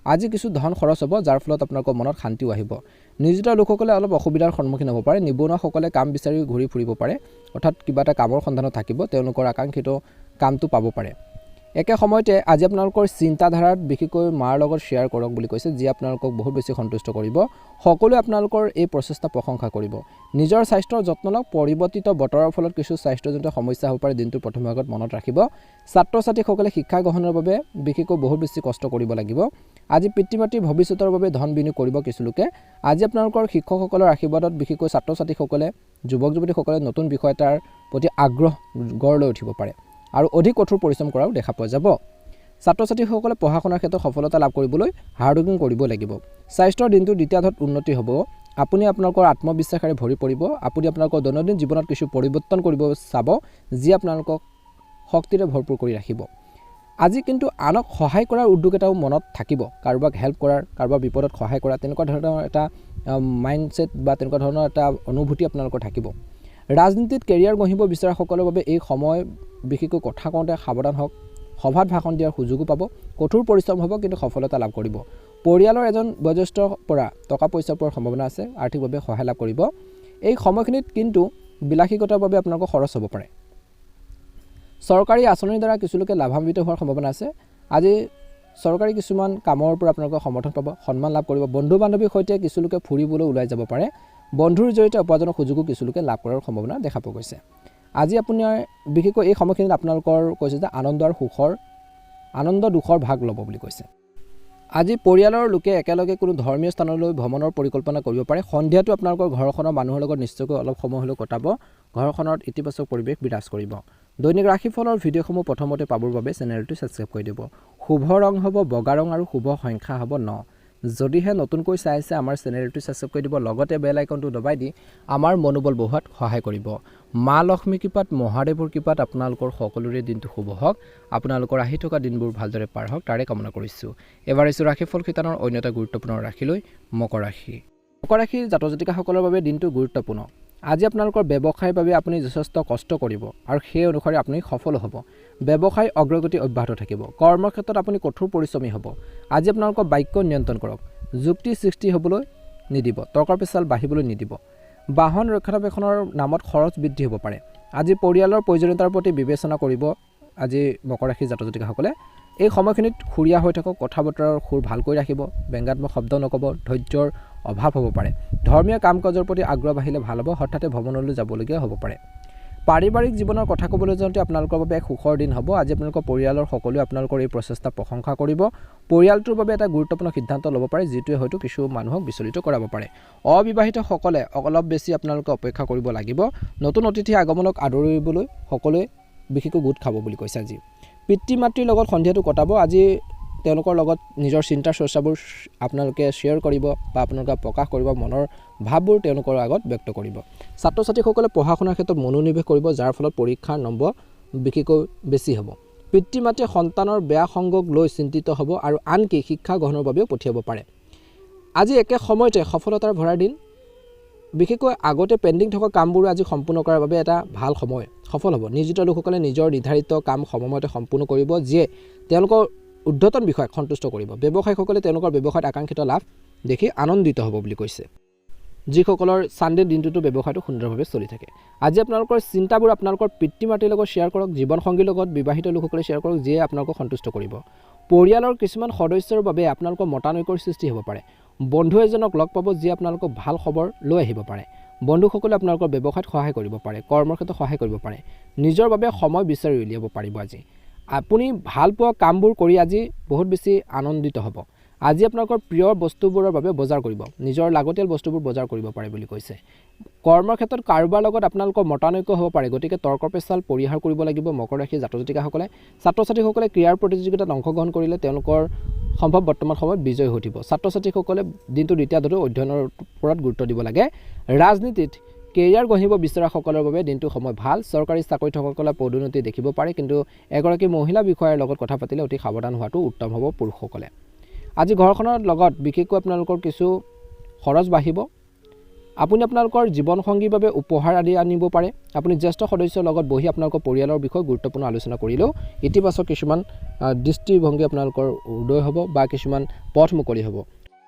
আজি কিছু ধন খৰচ হ'ব যাৰ ফলত আপোনালোকৰ মনত শান্তিও আহিব। নিয়োজিত লোকসকলে অলপ অসুবিধাৰ সন্মুখীন হ'ব পাৰে। নিবনুৱাসকলে কাম বিচাৰি ঘূৰি ফুৰিব পাৰে, অৰ্থাৎ কিবা এটা কামৰ সন্ধানত থাকিব, তেওঁলোকৰ আকাংক্ষিত কামটো পাব পাৰে। একে সময়তে আজি আপোনালোকৰ চিন্তাধাৰাত বিশেষকৈ মাৰ লগত শ্বেয়াৰ কৰক বুলি কৈছে যি আপোনালোকক বহুত বেছি সন্তুষ্ট কৰিব। সকলোৱে আপোনালোকৰ এই প্ৰচেষ্টা প্ৰশংসা কৰিব। নিজৰ স্বাস্থ্যৰ যত্ন লওক। পৰিৱৰ্তিত বতৰৰ ফলত কিছু স্বাস্থ্যজনিত সমস্যা হ'ব পাৰে, দিনটোৰ প্ৰথম ভাগত মনত ৰাখিব। ছাত্ৰ ছাত্ৰীসকলে শিক্ষা গ্ৰহণৰ বাবে বিশেষকৈ বহুত বেছি কষ্ট কৰিব লাগিব। আজি পিতৃ মাতৃৰ ভৱিষ্যতৰ বাবে ধন বিনিয়োগ কৰিব কিছু লোকে। আজি আপোনালোকৰ শিক্ষকসকলৰ আশীৰ্বাদত বিশেষকৈ ছাত্ৰ ছাত্ৰীসকলে, যুৱক যুৱতীসকলে নতুন বিষয় এটাৰ প্ৰতি আগ্ৰহ গঢ় লৈ উঠিব পাৰে আৰু অধিক কঠোৰ পৰিশ্ৰম কৰাও দেখা পোৱা যাব। ছাত্ৰ ছাত্ৰীসকলে পঢ়া শুনাৰ ক্ষেত্ৰত সফলতা লাভ কৰিবলৈ হাৰ্ডৱৰ্কিং কৰিব লাগিব। স্বাস্থ্যৰ দিনটোৰ দ্বিতীয়াৰ্ধত উন্নতি হ'ব। আপুনি আপোনালোকৰ আত্মবিশ্বাসেৰে ভৰি পৰিব। আপুনি আপোনালোকৰ দৈনন্দিন জীৱনত কিছু পৰিৱৰ্তন কৰিব চাব যি আপোনালোকক শক্তিৰে ভৰপূৰ কৰি ৰাখিব। আজি কিন্তু আনক সহায় কৰাৰ উদ্যোগ এটাও মনত থাকিব। কাৰোবাক হেল্প কৰাৰ, কাৰোবাৰ বিপদত সহায় কৰা, তেনেকুৱা ধৰণৰ এটা মাইণ্ডছেট বা তেনেকুৱা ধৰণৰ এটা অনুভূতি আপোনালোকৰ থাকিব। ৰাজনীতিত কেৰিয়াৰ গঢ়িব বিচৰাসকলৰ বাবে এই সময় বিশেষকৈ কথা কওঁতে সাৱধান হওক। সভাত ভাষণ দিয়াৰ সুযোগো পাব। কঠোৰ পৰিশ্ৰম হ'ব কিন্তু সফলতা লাভ কৰিব। পৰিয়ালৰ এজন বয়োজ্যেষ্ঠৰ পৰা টকা পইচা পোৱাৰ সম্ভাৱনা আছে, আৰ্থিকভাৱে সহায় লাভ কৰিব। এই সময়খিনিত কিন্তু বিলাসিকতাৰ বাবে আপোনালোকৰ খৰচ হ'ব পাৰে। চৰকাৰী আঁচনিৰ দ্বাৰা কিছু লোকে লাভান্বিত হোৱাৰ সম্ভাৱনা আছে। আজি চৰকাৰী কিছুমান কামৰ পৰা আপোনালোকৰ সমৰ্থন পাব, সন্মান লাভ কৰিব। বন্ধু বান্ধৱীৰ সৈতে কিছু লোকে ফুৰিবলৈ ওলাই যাব পাৰে। বন্ধুৰ জৰিয়তে উপাৰ্জনৰ সুযোগো কিছু লোকে লাভ কৰাৰ সম্ভাৱনা দেখা পোৱা গৈছে। আজি আপোনাৰ বিশেষকৈ এই সময়খিনিত আপোনালোকৰ কৈছে যে আনন্দ দুখৰ ভাগ ল'ব বুলি কৈছে। আজি পৰিয়ালৰ লোকে একেলগে কোনো ধৰ্মীয় স্থানলৈ ভ্ৰমণৰ পৰিকল্পনা কৰিব পাৰে। সন্ধিয়াটো আপোনালোকৰ ঘৰখনৰ মানুহৰ লগত নিশ্চয়কৈ অলপ সময় হ'লেও কটাব। ঘৰখনত ইতিবাচক পৰিৱেশ বিৰাজ কৰিব। দৈনিক ৰাশিফলৰ ভিডিঅ'সমূহ প্ৰথমতে পাবৰ বাবে চেনেলটো ছাবস্ক্ৰাইব কৰি দিব। শুভ ৰং হ'ব বগা ৰং আৰু শুভ সংখ্যা হ'ব 9। যদিহে নতুনকৈ চাই আছে আমাৰ চেনেলটো ছাবস্ক্ৰাইব কৰি দিব, লগতে বেল আইকনটো দবাই দি আমাৰ মনোবল বঢ়োৱাত সহায় কৰিব। মা লক্ষ্মীৰ কৃপাত, মহাদেৱৰ কৃপাত আপোনালোকৰ সকলোৰে দিনটো শুভ হওক। আপোনালোকৰ আহি থকা দিনবোৰ ভালদৰে পাৰ হওক তাৰে কামনা কৰিছোঁ। এবাৰ আহিছোঁ ৰাশিফল শিতানৰ অন্য এটা গুৰুত্বপূৰ্ণ ৰাশিলৈ, মকৰ ৰাশি। মকৰ ৰাশিৰ জাতক জাতিকাসকলৰ বাবে দিনটো গুৰুত্বপূৰ্ণ। আজি আপোনালোকৰ ব্যৱসায়ৰ বাবে আপুনি যথেষ্ট কষ্ট কৰিব আৰু সেই অনুসৰি আপুনি সফল হ'ব। ব্যৱসায় অগ্ৰগতি অব্যাহত থাকিব। কৰ্মৰ ক্ষেত্ৰত আপুনি কঠোৰ পৰিশ্ৰমী হ'ব। আজি আপোনালোকৰ বাক্য নিয়ন্ত্ৰণ কৰক। যুক্তি সৃষ্টি হ'বলৈ নিদিব। তৰ্কৰ পেচাল বাঢ়িবলৈ নিদিব। বাহন ৰক্ষণাবেক্ষণৰ নামত খৰচ বৃদ্ধি হ'ব পাৰে। আজি পৰিয়ালৰ প্ৰয়োজনীয়তাৰ প্ৰতি বিবেচনা কৰিব। আজি মকৰ ৰাশিৰ জাতক জাতিকাসকলে এই সময়খিনিত সুৰীয়া হৈ থাকক। কথা বতৰাৰ সুৰ ভালকৈ ৰাখিব। ব্যংগাত্মক শব্দ নক'ব। ধৈৰ্যৰ অভাৱ হ'ব পাৰে। ধৰ্মীয় কাম কাজৰ প্ৰতি আগ্ৰহ বাঢ়িলে ভাল হ'ব। হঠাতে ভ্ৰমণলৈ যাবলগীয়া হ'ব পাৰে। পাৰিবাৰিক জীৱনৰ কথা ক'বলৈ যাওঁতে আপোনালোকৰ বাবে এক সুখৰ দিন হ'ব। আজি আপোনালোকৰ পৰিয়ালৰ সকলোৱে আপোনালোকৰ এই প্ৰচেষ্টা প্ৰশংসা কৰিব। পৰিয়ালটোৰ বাবে এটা গুৰুত্বপূৰ্ণ সিদ্ধান্ত ল'ব পাৰে যিটোৱে হয়তো কিছু মানুহক বিচলিত কৰাব পাৰে। অবিবাহিতসকলে অলপ বেছি আপোনালোকে অপেক্ষা কৰিব লাগিব। নতুন অতিথি আগমনক আদৰিবলৈ সকলোৱে বিশেষকৈ গোট খাব বুলি কৈছে। আজি পিতৃ মাতৃৰ লগত সন্ধিয়াটো কটাব। আজি তেওঁলোকৰ লগত নিজৰ চিন্তা চৰ্চাবোৰ আপোনালোকে শ্বেয়াৰ কৰিব বা আপোনালোকে প্ৰকাশ কৰিব। মনৰ ভাৱবোৰ তেওঁলোকৰ আগত ব্যক্ত কৰিব। ছাত্ৰ ছাত্ৰীসকলে পঢ়া শুনাৰ ক্ষেত্ৰত মনোনিৱেশ কৰিব যাৰ ফলত পৰীক্ষাৰ নম্বৰ বিশেষকৈ বেছি হ'ব। পিতৃ মাতৃয়ে সন্তানৰ বেয়া সংগক লৈ চিন্তিত হ'ব আৰু আনকি শিক্ষা গ্ৰহণৰ বাবেও পঠিয়াব পাৰে। আজি একে সময়তে সফলতাৰ ভৰা দিন। বিশেষকৈ আগতে পেণ্ডিং থকা কামবোৰ আজি সম্পূৰ্ণ কৰাৰ বাবে এটা ভাল সময় সফল হ'ব। নিয়োজিত লোকসকলে নিজৰ নিৰ্ধাৰিত কাম সময়মতে সম্পূৰ্ণ কৰিব, যিয়ে তেওঁলোকৰ ঊৰ্ধ্বতন বিষয়াক সন্তুষ্ট কৰিব। ব্যৱসায়ীসকলে তেওঁলোকৰ ব্যৱসায়ত আকাংক্ষিত লাভ দেখি আনন্দিত হ'ব বুলি কৈছে, যিসকলৰ ছানডে দিনটোতো ব্যৱসায়টো সুন্দৰভাৱে চলি থাকে। আজি আপোনালোকৰ চিন্তাবোৰ আপোনালোকৰ পিতৃ মাতৃৰ লগত শ্বেয়াৰ কৰক, জীৱনসংগীৰ লগত বিবাহিত লোকসকলে শ্বেয়াৰ কৰক, যিয়ে আপোনালোকক সন্তুষ্ট কৰিব। পৰিয়ালৰ কিছুমান সদস্যৰ বাবে আপোনালোকৰ মতানৈক্যৰ সৃষ্টি হ'ব পাৰে। বন্ধু এজনক লগ পাব, যিয়ে আপোনালোকক ভাল খবৰ লৈ আহিব পাৰে। বন্ধুসকলে আপোনালোকৰ ব্যৱসায়ত সহায় কৰিব পাৰে, কৰ্মৰ ক্ষেত্ৰত সহায় কৰিব পাৰে। নিজৰ বাবে সময় বিচাৰি উলিয়াব পাৰিব। আজি আপুনি ভাল পোৱা কামবোৰ কৰি আজি বহুত বেছি আনন্দিত হ'ব। আজি আপোনালোকৰ প্ৰিয় বস্তুবোৰৰ বাবে বজাৰ কৰিব, নিজৰ লাগতিয়াল বস্তুবোৰ বজাৰ কৰিব পাৰে বুলি কৈছে। কৰ্মৰ ক্ষেত্ৰত কাৰোবাৰ লগত আপোনালোকৰ মতানৈক্য হ'ব পাৰে, গতিকে তৰ্ক পেচাল পৰিহাৰ কৰিব লাগিব। মকৰ ৰাশিৰ জাতক জাতিকাসকলে ছাত্ৰ ছাত্ৰীসকলে ক্ৰীড়াৰ প্ৰতিযোগিতাত অংশগ্ৰহণ কৰিলে তেওঁলোকৰ সম্ভৱ বৰ্তমান সময়ত বিজয় ঘটিব। ছাত্ৰ ছাত্ৰীসকলে দিনটো দ্বিতীয় ধৰি অধ্যয়নৰ ওপৰত গুৰুত্ব দিব লাগে। ৰাজনীতিত কেৰিয়াৰ গঢ়িব বিচৰাসকলৰ বাবে দিনটো সময় ভাল। চৰকাৰী চাকৰি থকাসকলে পদোন্নতি দেখিব পাৰে, কিন্তু এগৰাকী মহিলা বিষয়াৰ লগত কথা পাতিলে অতি সাৱধান হোৱাটো উত্তম হ'ব। পুৰুষসকলে আজি ঘৰখনৰ লগত বিশেষকৈ আপোনালোকৰ কিছু খৰচ বাঢ়িব। আপুনি আপোনালোকৰ জীৱনসংগীৰ বাবে উপহাৰ আদি আনিব পাৰে। আপুনি জ্যেষ্ঠ সদস্যৰ লগত বহি আপোনালোকৰ পৰিয়ালৰ বিষয়ে গুৰুত্বপূৰ্ণ আলোচনা কৰিলেও ইতিবাচক কিছুমান দৃষ্টিভংগী আপোনালোকৰ উদয় হ'ব বা কিছুমান পথ মুকলি হ'ব।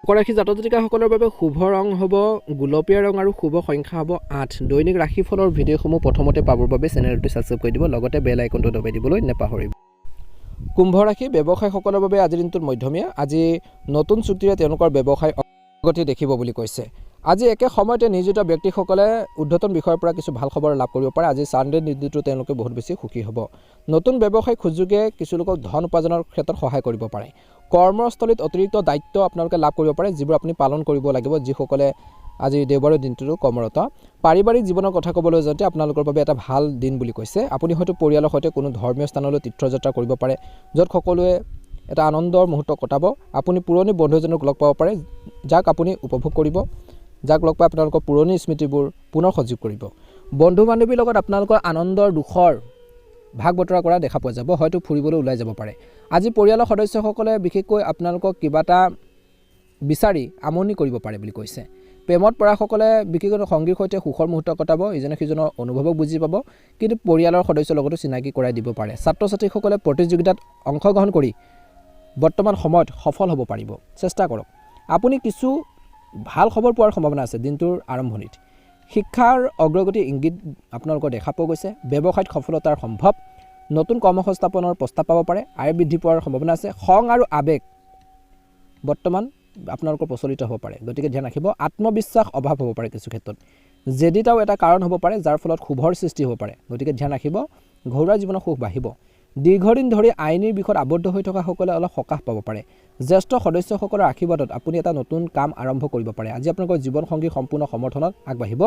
মকৰ ৰাশি জাতক জাতিকাসকলৰ বাবে শুভ ৰং হ'ব গুলপীয়া ৰং আৰু শুভ সংখ্যা হ'ব 8। দৈনিক ৰাশিফলৰ ভিডিঅ'সমূহ প্ৰথমতে পাবৰ বাবে চেনেলটো ছাবস্ক্ৰাইব কৰি দিব, লগতে বেল আইকনটো দবাই দিবলৈ নাপাহৰিব। কুম্ভ ৰাশি ব্যৱসায়ীসকলৰ বাবে আজিৰ দিনটোত মধ্যমীয়া। আজি নতুন চুক্তিৰে তেওঁলোকৰ ব্যৱসায় অগ্ৰগতি দেখিব বুলি কৈছে। আজি একে সময়তে নিয়োজিত ব্যক্তিসকলে ঊৰ্ধ্বতন বিষয়ৰ পৰা কিছু ভাল খবৰ লাভ কৰিব পাৰে। আজি ছানডে দিনটোত তেওঁলোকে বহুত বেছি সুখী হ'ব। নতুন ব্যৱসায়িক সুযোগে কিছু লোকক ধন উপাৰ্জনৰ ক্ষেত্ৰত সহায় কৰিব পাৰে। কৰ্মস্থলীত অতিৰিক্ত দায়িত্ব আপোনালোকে লাভ কৰিব পাৰে, যিবোৰ আপুনি পালন কৰিব লাগিব, যিসকলে আজি দেওবাৰৰ দিনটোতো কৰ্মৰত। পাৰিবাৰিক জীৱনৰ কথা ক'বলৈ যাওঁতে আপোনালোকৰ বাবে এটা ভাল দিন বুলি কৈছে। আপুনি হয়তো পৰিয়ালৰ সৈতে কোনো ধৰ্মীয় স্থানলৈ তীৰ্থযাত্ৰা কৰিব পাৰে, য'ত সকলোৱে এটা আনন্দৰ মুহূৰ্ত কটাব। আপুনি পুৰণি বন্ধু এজনক লগ পাব পাৰে, যাক আপুনি উপভোগ কৰিব, যাক লগ পাই আপোনালোকৰ পুৰণি স্মৃতিবোৰ পুনৰ সজীৱ কৰিব। বন্ধু বান্ধৱীৰ লগত আপোনালোকৰ আনন্দৰ দুখৰ ভাগ বতৰা কৰা দেখা পোৱা যাব। হয়তো ফুৰিবলৈ ওলাই যাব পাৰে। আজি পৰিয়ালৰ সদস্যসকলে বিশেষকৈ আপোনালোকক কিবা এটা বিচাৰি আমনি কৰিব পাৰে বুলি কৈছে। প্ৰেমত পৰাসকলে বিশেষকৈ সংগীৰ সৈতে সুখৰ মুহূৰ্ত কটাব, ইজনে সিজনৰ অনুভৱক বুজি পাব, কিন্তু পৰিয়ালৰ সদস্যৰ লগতো চিনাকি কৰাই দিব পাৰে। ছাত্ৰ ছাত্ৰীসকলে প্ৰতিযোগিতাত অংশগ্ৰহণ কৰি বৰ্তমান সময়ত সফল হ'ব পাৰিব। চেষ্টা কৰক। আপুনি কিছু ভাল খবৰ পোৱাৰ সম্ভাৱনা আছে দিনটোৰ আৰম্ভণিত। শিক্ষাৰ অগ্ৰগতি ইংগিত আপোনালোকৰ দেখা পোৱা গৈছে। ব্যৱসায়ত সফলতাৰ সম্ভৱ। নতুন কৰ্মসংস্থাপনৰ প্ৰস্তাৱ পাব পাৰে। আয় বৃদ্ধি পোৱাৰ সম্ভাৱনা আছে। খং আৰু আৱেগ বৰ্তমান আপোনালোকৰ প্ৰচলিত হ'ব পাৰে, গতিকে ধ্যান ৰাখিব। আত্মবিশ্বাস অভাৱ হ'ব পাৰে কিছু ক্ষেত্ৰত। জেদিতাও এটা কাৰণ হ'ব পাৰে, যাৰ ফলত শুভৰ সৃষ্টি হ'ব পাৰে, গতিকে ধ্যান ৰাখিব। ঘৰুৱা জীৱনৰ সুখ বাঢ়িব। দীৰ্ঘদিন ধৰি আইনীৰ বিষয়ত আবদ্ধ হৈ থকাসকলে অলপ সকাহ পাব পাৰে। জ্যেষ্ঠ সদস্যসকলৰ আশীৰ্বাদত আপুনি এটা নতুন কাম আৰম্ভ কৰিব পাৰে। আজি আপোনালোকৰ জীৱনসংগী সম্পূৰ্ণ সমৰ্থনত আগবাঢ়িব।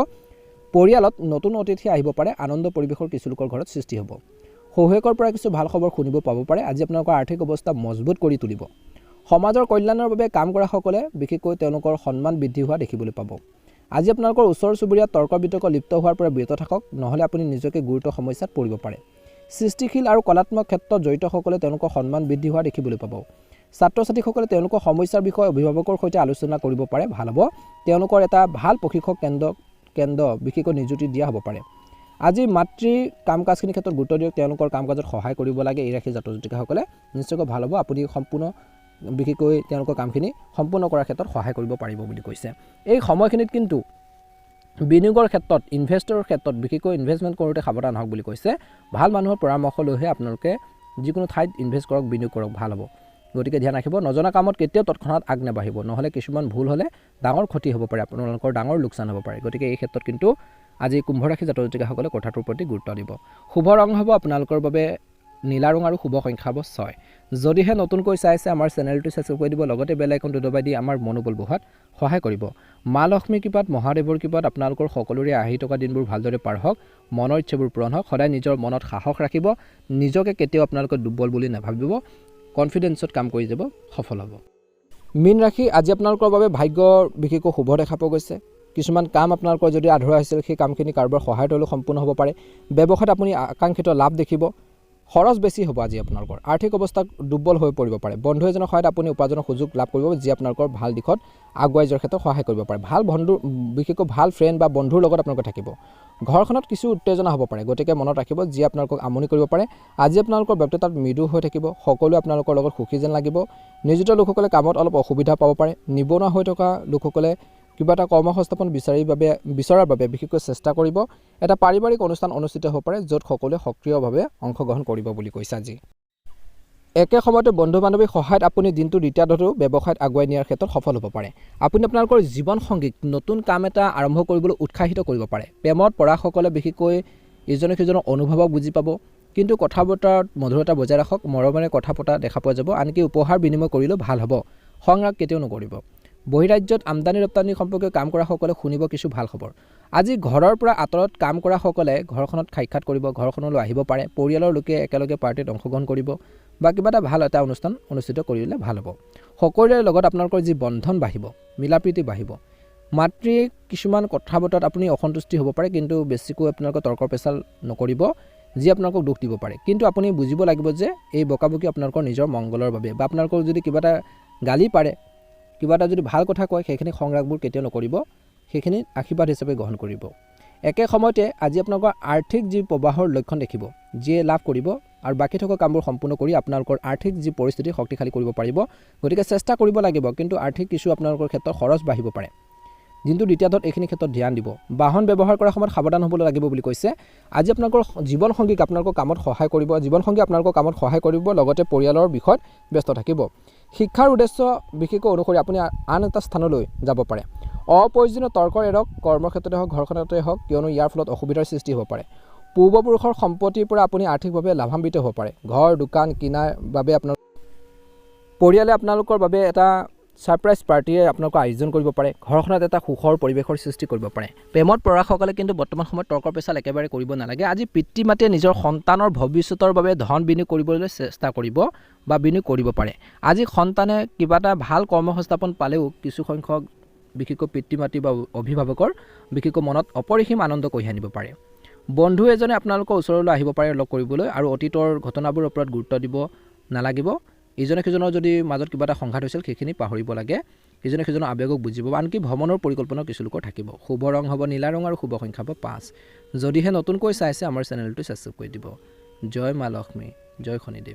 পৰিয়ালত নতুন অতিথি আহিব পাৰে। আনন্দ পৰিৱেশৰ কিছু লোকৰ ঘৰত সৃষ্টি হ'ব। শহুৱেকৰ পৰা কিছু ভাল খবৰ শুনিব পাব পাৰে। আজি আপোনালোকৰ আৰ্থিক অৱস্থা মজবুত কৰি তুলিব। সমাজৰ কল্যাণৰ বাবে কাম কৰাসকলে বিশেষকৈ তেওঁলোকৰ সন্মান বৃদ্ধি হোৱা দেখিবলৈ পাব। আজি আপোনালোকৰ ওচৰ চুবুৰীয়া তৰ্ক বিতৰ্ক লিপ্ত হোৱাৰ পৰা বিৰত থাকক, নহ'লে আপুনি নিজকে গুৰুতৰ সমস্যাত পৰিব পাৰে। সৃষ্টিশীল আৰু কলাত্মক ক্ষেত্ৰত জড়িতসকলে তেওঁলোকৰ সন্মান বৃদ্ধি হোৱা দেখিবলৈ পাব। ছাত্ৰ ছাত্ৰীসকলে তেওঁলোকৰ সমস্যাৰ বিষয়ে অভিভাৱকৰ সৈতে আলোচনা কৰিব পাৰে, ভাল হ'ব। তেওঁলোকৰ এটা ভাল প্ৰশিক্ষক কেন্দ্ৰ বিশেষকৈ নিযুক্তি দিয়া হ'ব পাৰে। আজি মাতৃ কাম কাজখিনিৰ ক্ষেত্ৰত গুৰুত্ব দিয়ক, তেওঁলোকৰ কাম কাজত সহায় কৰিব লাগে। এই ৰাশিৰ জাতক জাতিকাসকলে নিশ্চয়কৈ ভাল হ'ব। আপুনি সম্পূৰ্ণ বিশেষকৈ তেওঁলোকৰ কামখিনি সম্পূৰ্ণ কৰাৰ ক্ষেত্ৰত সহায় কৰিব পাৰিব বুলি কৈছে। এই সময়খিনিত কিন্তু বিনিয়োগৰ ক্ষেত্ৰত, ইনভেষ্টৰৰ ক্ষেত্ৰত বিশেষকৈ ইনভেষ্টমেণ্ট কৰোঁতে সাৱধান হওক বুলি কৈছে। ভাল মানুহৰ পৰামৰ্শ লৈহে আপোনালোকে যিকোনো ঠাইত ইনভেষ্ট কৰক, বিনিয়োগ কৰক, ভাল হ'ব। গতিকে ধ্যান ৰাখিব। নজনা কামত কেতিয়াও তৎক্ষণাত আগ নাবাঢ়িব, নহ'লে কিছুমান ভুল হ'লে ডাঙৰ ক্ষতি হ'ব পাৰে, আপোনালোকৰ ডাঙৰ লোকচান হ'ব পাৰে। গতিকে এই ক্ষেত্ৰত কিন্তু আজি কুম্ভ ৰাশি জাতক জাতিকাসকলে কথাটোৰ প্ৰতি গুৰুত্ব দিব। শুভ ৰং হ'ব আপোনালোকৰ বাবে নীলা ৰং আৰু শুভ সংখ্যা হ'ব 6। যদিহে নতুনকৈ চাইছে আমাৰ চেনেলটো ছাবস্ক্ৰাইব কৰি দিব, লগতে বেল আইকনটো দবাই দি আমাৰ মনোবল বঢ়োৱাত সহায় কৰিব। মা লক্ষ্মীৰ কৃপাত, মহাদেৱৰ কৃপাত আপোনালোকৰ সকলোৰে আহি থকা দিনবোৰ ভালদৰে পাৰ হওক, মনৰ ইচ্ছাবোৰ পূৰণ হওক। সদায় নিজৰ মনত সাহস ৰাখিব। নিজকে কেতিয়াও আপোনালোকে দুৰ্বল বুলি নাভাবিব। কনফিডেন্সত কাম কৰি যাব, সফল হ'ব। মীন ৰাশি আজি আপোনালোকৰ বাবে ভাগ্যৰ বিশেষকৈ শুভ দেখা পোৱা গৈছে। কিছুমান কাম আপোনালোকৰ যদি আধৰুৱা হৈছিল, সেই কামখিনি কাৰোবাৰ সহায়ত হ'লেও সম্পূৰ্ণ হ'ব পাৰে। ব্যৱসায়ত আপুনি আকাংক্ষিত লাভ দেখিব। খৰচ বেছি হ'ব আজি আপোনালোকৰ আৰ্থিক অৱস্থা দুৰ্বল হৈ পৰিব পাৰে বন্ধু এজনৰ সহায়ত আপুনি উপাৰ্জনৰ সুযোগ লাভ কৰিব যি আপোনালোকৰ ভাল দিশত আগুৱাই যোৱাৰ ক্ষেত্ৰত সহায় কৰিব পাৰে ভাল বন্ধু বিশেষকৈ ভাল ফ্ৰেণ্ড বা বন্ধুৰ লগত আপোনালোকে থাকিব ঘৰখনত কিছু উত্তেজনা হ'ব পাৰে গতিকে মনত ৰাখিব যি আপোনালোকক আমনি কৰিব পাৰে আজি আপোনালোকৰ ব্যক্তিত্বত মৃদু হৈ থাকিব সকলোৱে আপোনালোকৰ লগত সুখী যেন লাগিব নিয়োজিত লোকসকলে কামত অলপ অসুবিধা পাব পাৰে নিবনুৱা হৈ থকা লোকসকলে কিবা এটা কৰ্মসংস্থাপন বিচৰাৰ বাবে বিশেষকৈ চেষ্টা কৰিব এটা পাৰিবাৰিক অনুষ্ঠান অনুষ্ঠিত হ'ব পাৰে য'ত সকলোৱে সক্ৰিয়ভাৱে অংশগ্ৰহণ কৰিব বুলি কৈছে আজি একে সময়তে বন্ধু বান্ধৱীৰ সহায়ত আপুনি দিনটো দ্বিতীয়াৰ্ধতো ব্যৱসায়ত আগুৱাই নিয়াৰ ক্ষেত্ৰত সফল হ'ব পাৰে আপুনি আপোনালোকৰ জীৱন সংগীক নতুন কাম এটা আৰম্ভ কৰিবলৈ উৎসাহিত কৰিব পাৰে প্ৰেমত পৰাসকলে বিশেষকৈ ইজনে সিজনৰ অনুভৱক বুজি পাব কিন্তু কথা বতৰাত মধুৰতা বজাই ৰাখক মৰমেৰে কথা পতা দেখা পোৱা যাব আনকি উপহাৰ বিনিময় কৰিলেও ভাল হ'ব সংৰাগ কেতিয়াও নকৰিব বহিৰাজ্যত আমদানি ৰপ্তানি সম্পৰ্কে কাম কৰা সকলে শুনিব কিছু ভাল খবৰ আজি ঘৰৰ পৰা আঁতৰত কাম কৰা সকলে ঘৰখনত সাক্ষাৎ কৰিব ঘৰখনলৈ আহিব পাৰে পৰিয়ালৰ লোকে একেলগে পাৰ্টিত অংশগ্ৰহণ কৰিব বা কিবা এটা ভাল এটা অনুষ্ঠান অনুষ্ঠিত কৰিলে ভাল হ'ব সকলোৰে লগত আপোনালোকৰ যি বন্ধন বাঢ়িব মিলাপ্ৰীতি বাঢ়িব মাতৃ কিছুমান কথা বতৰাত আপুনি অসন্তুষ্টি হ'ব পাৰে কিন্তু বেছিকৈ আপোনালোকৰ তৰ্ক পেচাল নকৰিব যি আপোনালোকক দুখ দিব পাৰে কিন্তু আপুনি বুজিব লাগিব যে এই বকাবকি আপোনালোকৰ নিজৰ মংগলৰ বাবে বা আপোনালোকৰ যদি কিবা এটা গালি পাৰে কিবা এটা যদি ভাল কথা কয় সেইখিনি সংৰাগবোৰ কেতিয়াও নকৰিব সেইখিনি আশীৰ্বাদ হিচাপে গ্ৰহণ কৰিব একে সময়তে আজি আপোনালোকৰ আৰ্থিক যি প্ৰবাহৰ লক্ষণ দেখিব যিয়ে লাভ কৰিব আৰু বাকী থকা কামবোৰ সম্পূৰ্ণ কৰি আপোনালোকৰ আৰ্থিক যি পৰিস্থিতি শক্তিশালী কৰিব পাৰিব গতিকে চেষ্টা কৰিব লাগিব কিন্তু আৰ্থিক কিছু আপোনালোকৰ ক্ষেত্ৰত খৰচ বাঢ়িব পাৰে দিনটো দ্বিতীয়াৰ্ধত এইখিনি ক্ষেত্ৰত ধ্যান দিব বাহন ব্যৱহাৰ কৰাৰ সময়ত সাৱধান হ'বলৈ লাগিব বুলি কৈছে আজি আপোনালোকৰ জীৱন সংগীক আপোনালোকৰ কামত সহায় কৰিব জীৱন সংগী আপোনালোকৰ কামত সহায় কৰিব লগতে পৰিয়ালৰ বিষয়ত ব্যস্ত থাকিব শিক্ষাৰ উদ্দেশ্য বিশেষকৈ অনুসৰি আপুনি আন এটা স্থানলৈ যাব পাৰে অপ্ৰয়োজনীয় তৰ্কৰ এৰক কৰ্মক্ষেত্ৰতে হওক ঘৰখনতে হওক কিয়নো ইয়াৰ ফলত অসুবিধাৰ সৃষ্টি হ'ব পাৰে পূৰ্বপুৰুষৰ সম্পত্তিৰ পৰা আপুনি আৰ্থিকভাৱে লাভান্বিত হ'ব পাৰে ঘৰ দোকান কিনাৰ বাবে আপোনাৰ পৰিয়ালে আপোনালোকৰ বাবে এটা সাৰপ্ৰাইজ পাৰ্টিয়ে আপোনালোকৰ আয়োজন কৰিব পাৰে ঘৰখনত এটা সুখৰ পৰিৱেশৰ সৃষ্টি কৰিব পাৰে প্ৰেমত পৰাসকলে কিন্তু বৰ্তমান সময়ত তৰ্ক পেচাল একেবাৰে কৰিব নালাগে আজি পিতৃ মাতৃয়ে নিজৰ সন্তানৰ ভৱিষ্যতৰ বাবে ধন বিনিয়োগ কৰিবলৈ চেষ্টা কৰিব বা বিনিয়োগ কৰিব পাৰে আজি সন্তানে কিবা এটা ভাল কৰ্মসংস্থাপন পালেও কিছু সংখ্যক বিশেষকৈ পিতৃ মাতৃ বা অভিভাৱকৰ বিশেষকৈ মনত অপৰিসীম আনন্দ কঢ়িয়াই আনিব পাৰে বন্ধু এজনে আপোনালোকৰ ওচৰলৈ আহিব পাৰে লগ কৰিবলৈ আৰু অতীতৰ ঘটনাবোৰৰ ওপৰত গুৰুত্ব দিব নালাগিব ইজনে সিজনৰ যদি মাজত কিবা এটা সংঘাত হৈছিল সেইখিনি পাহৰিব লাগে ইজনে সিজনৰ আৱেগক বুজিব আনকি ভ্ৰমণৰ পৰিকল্পনাও কিছু লোকৰ থাকিব শুভ ৰং হ'ব নীলা ৰং আৰু শুভ সংখ্যা হ'ব 5 যদিহে নতুনকৈ চাইছে আমাৰ চেনেলটো ছাবস্ক্ৰাইব কৰি দিব জয় মা লক্ষ্মী জয় শনিদেৱ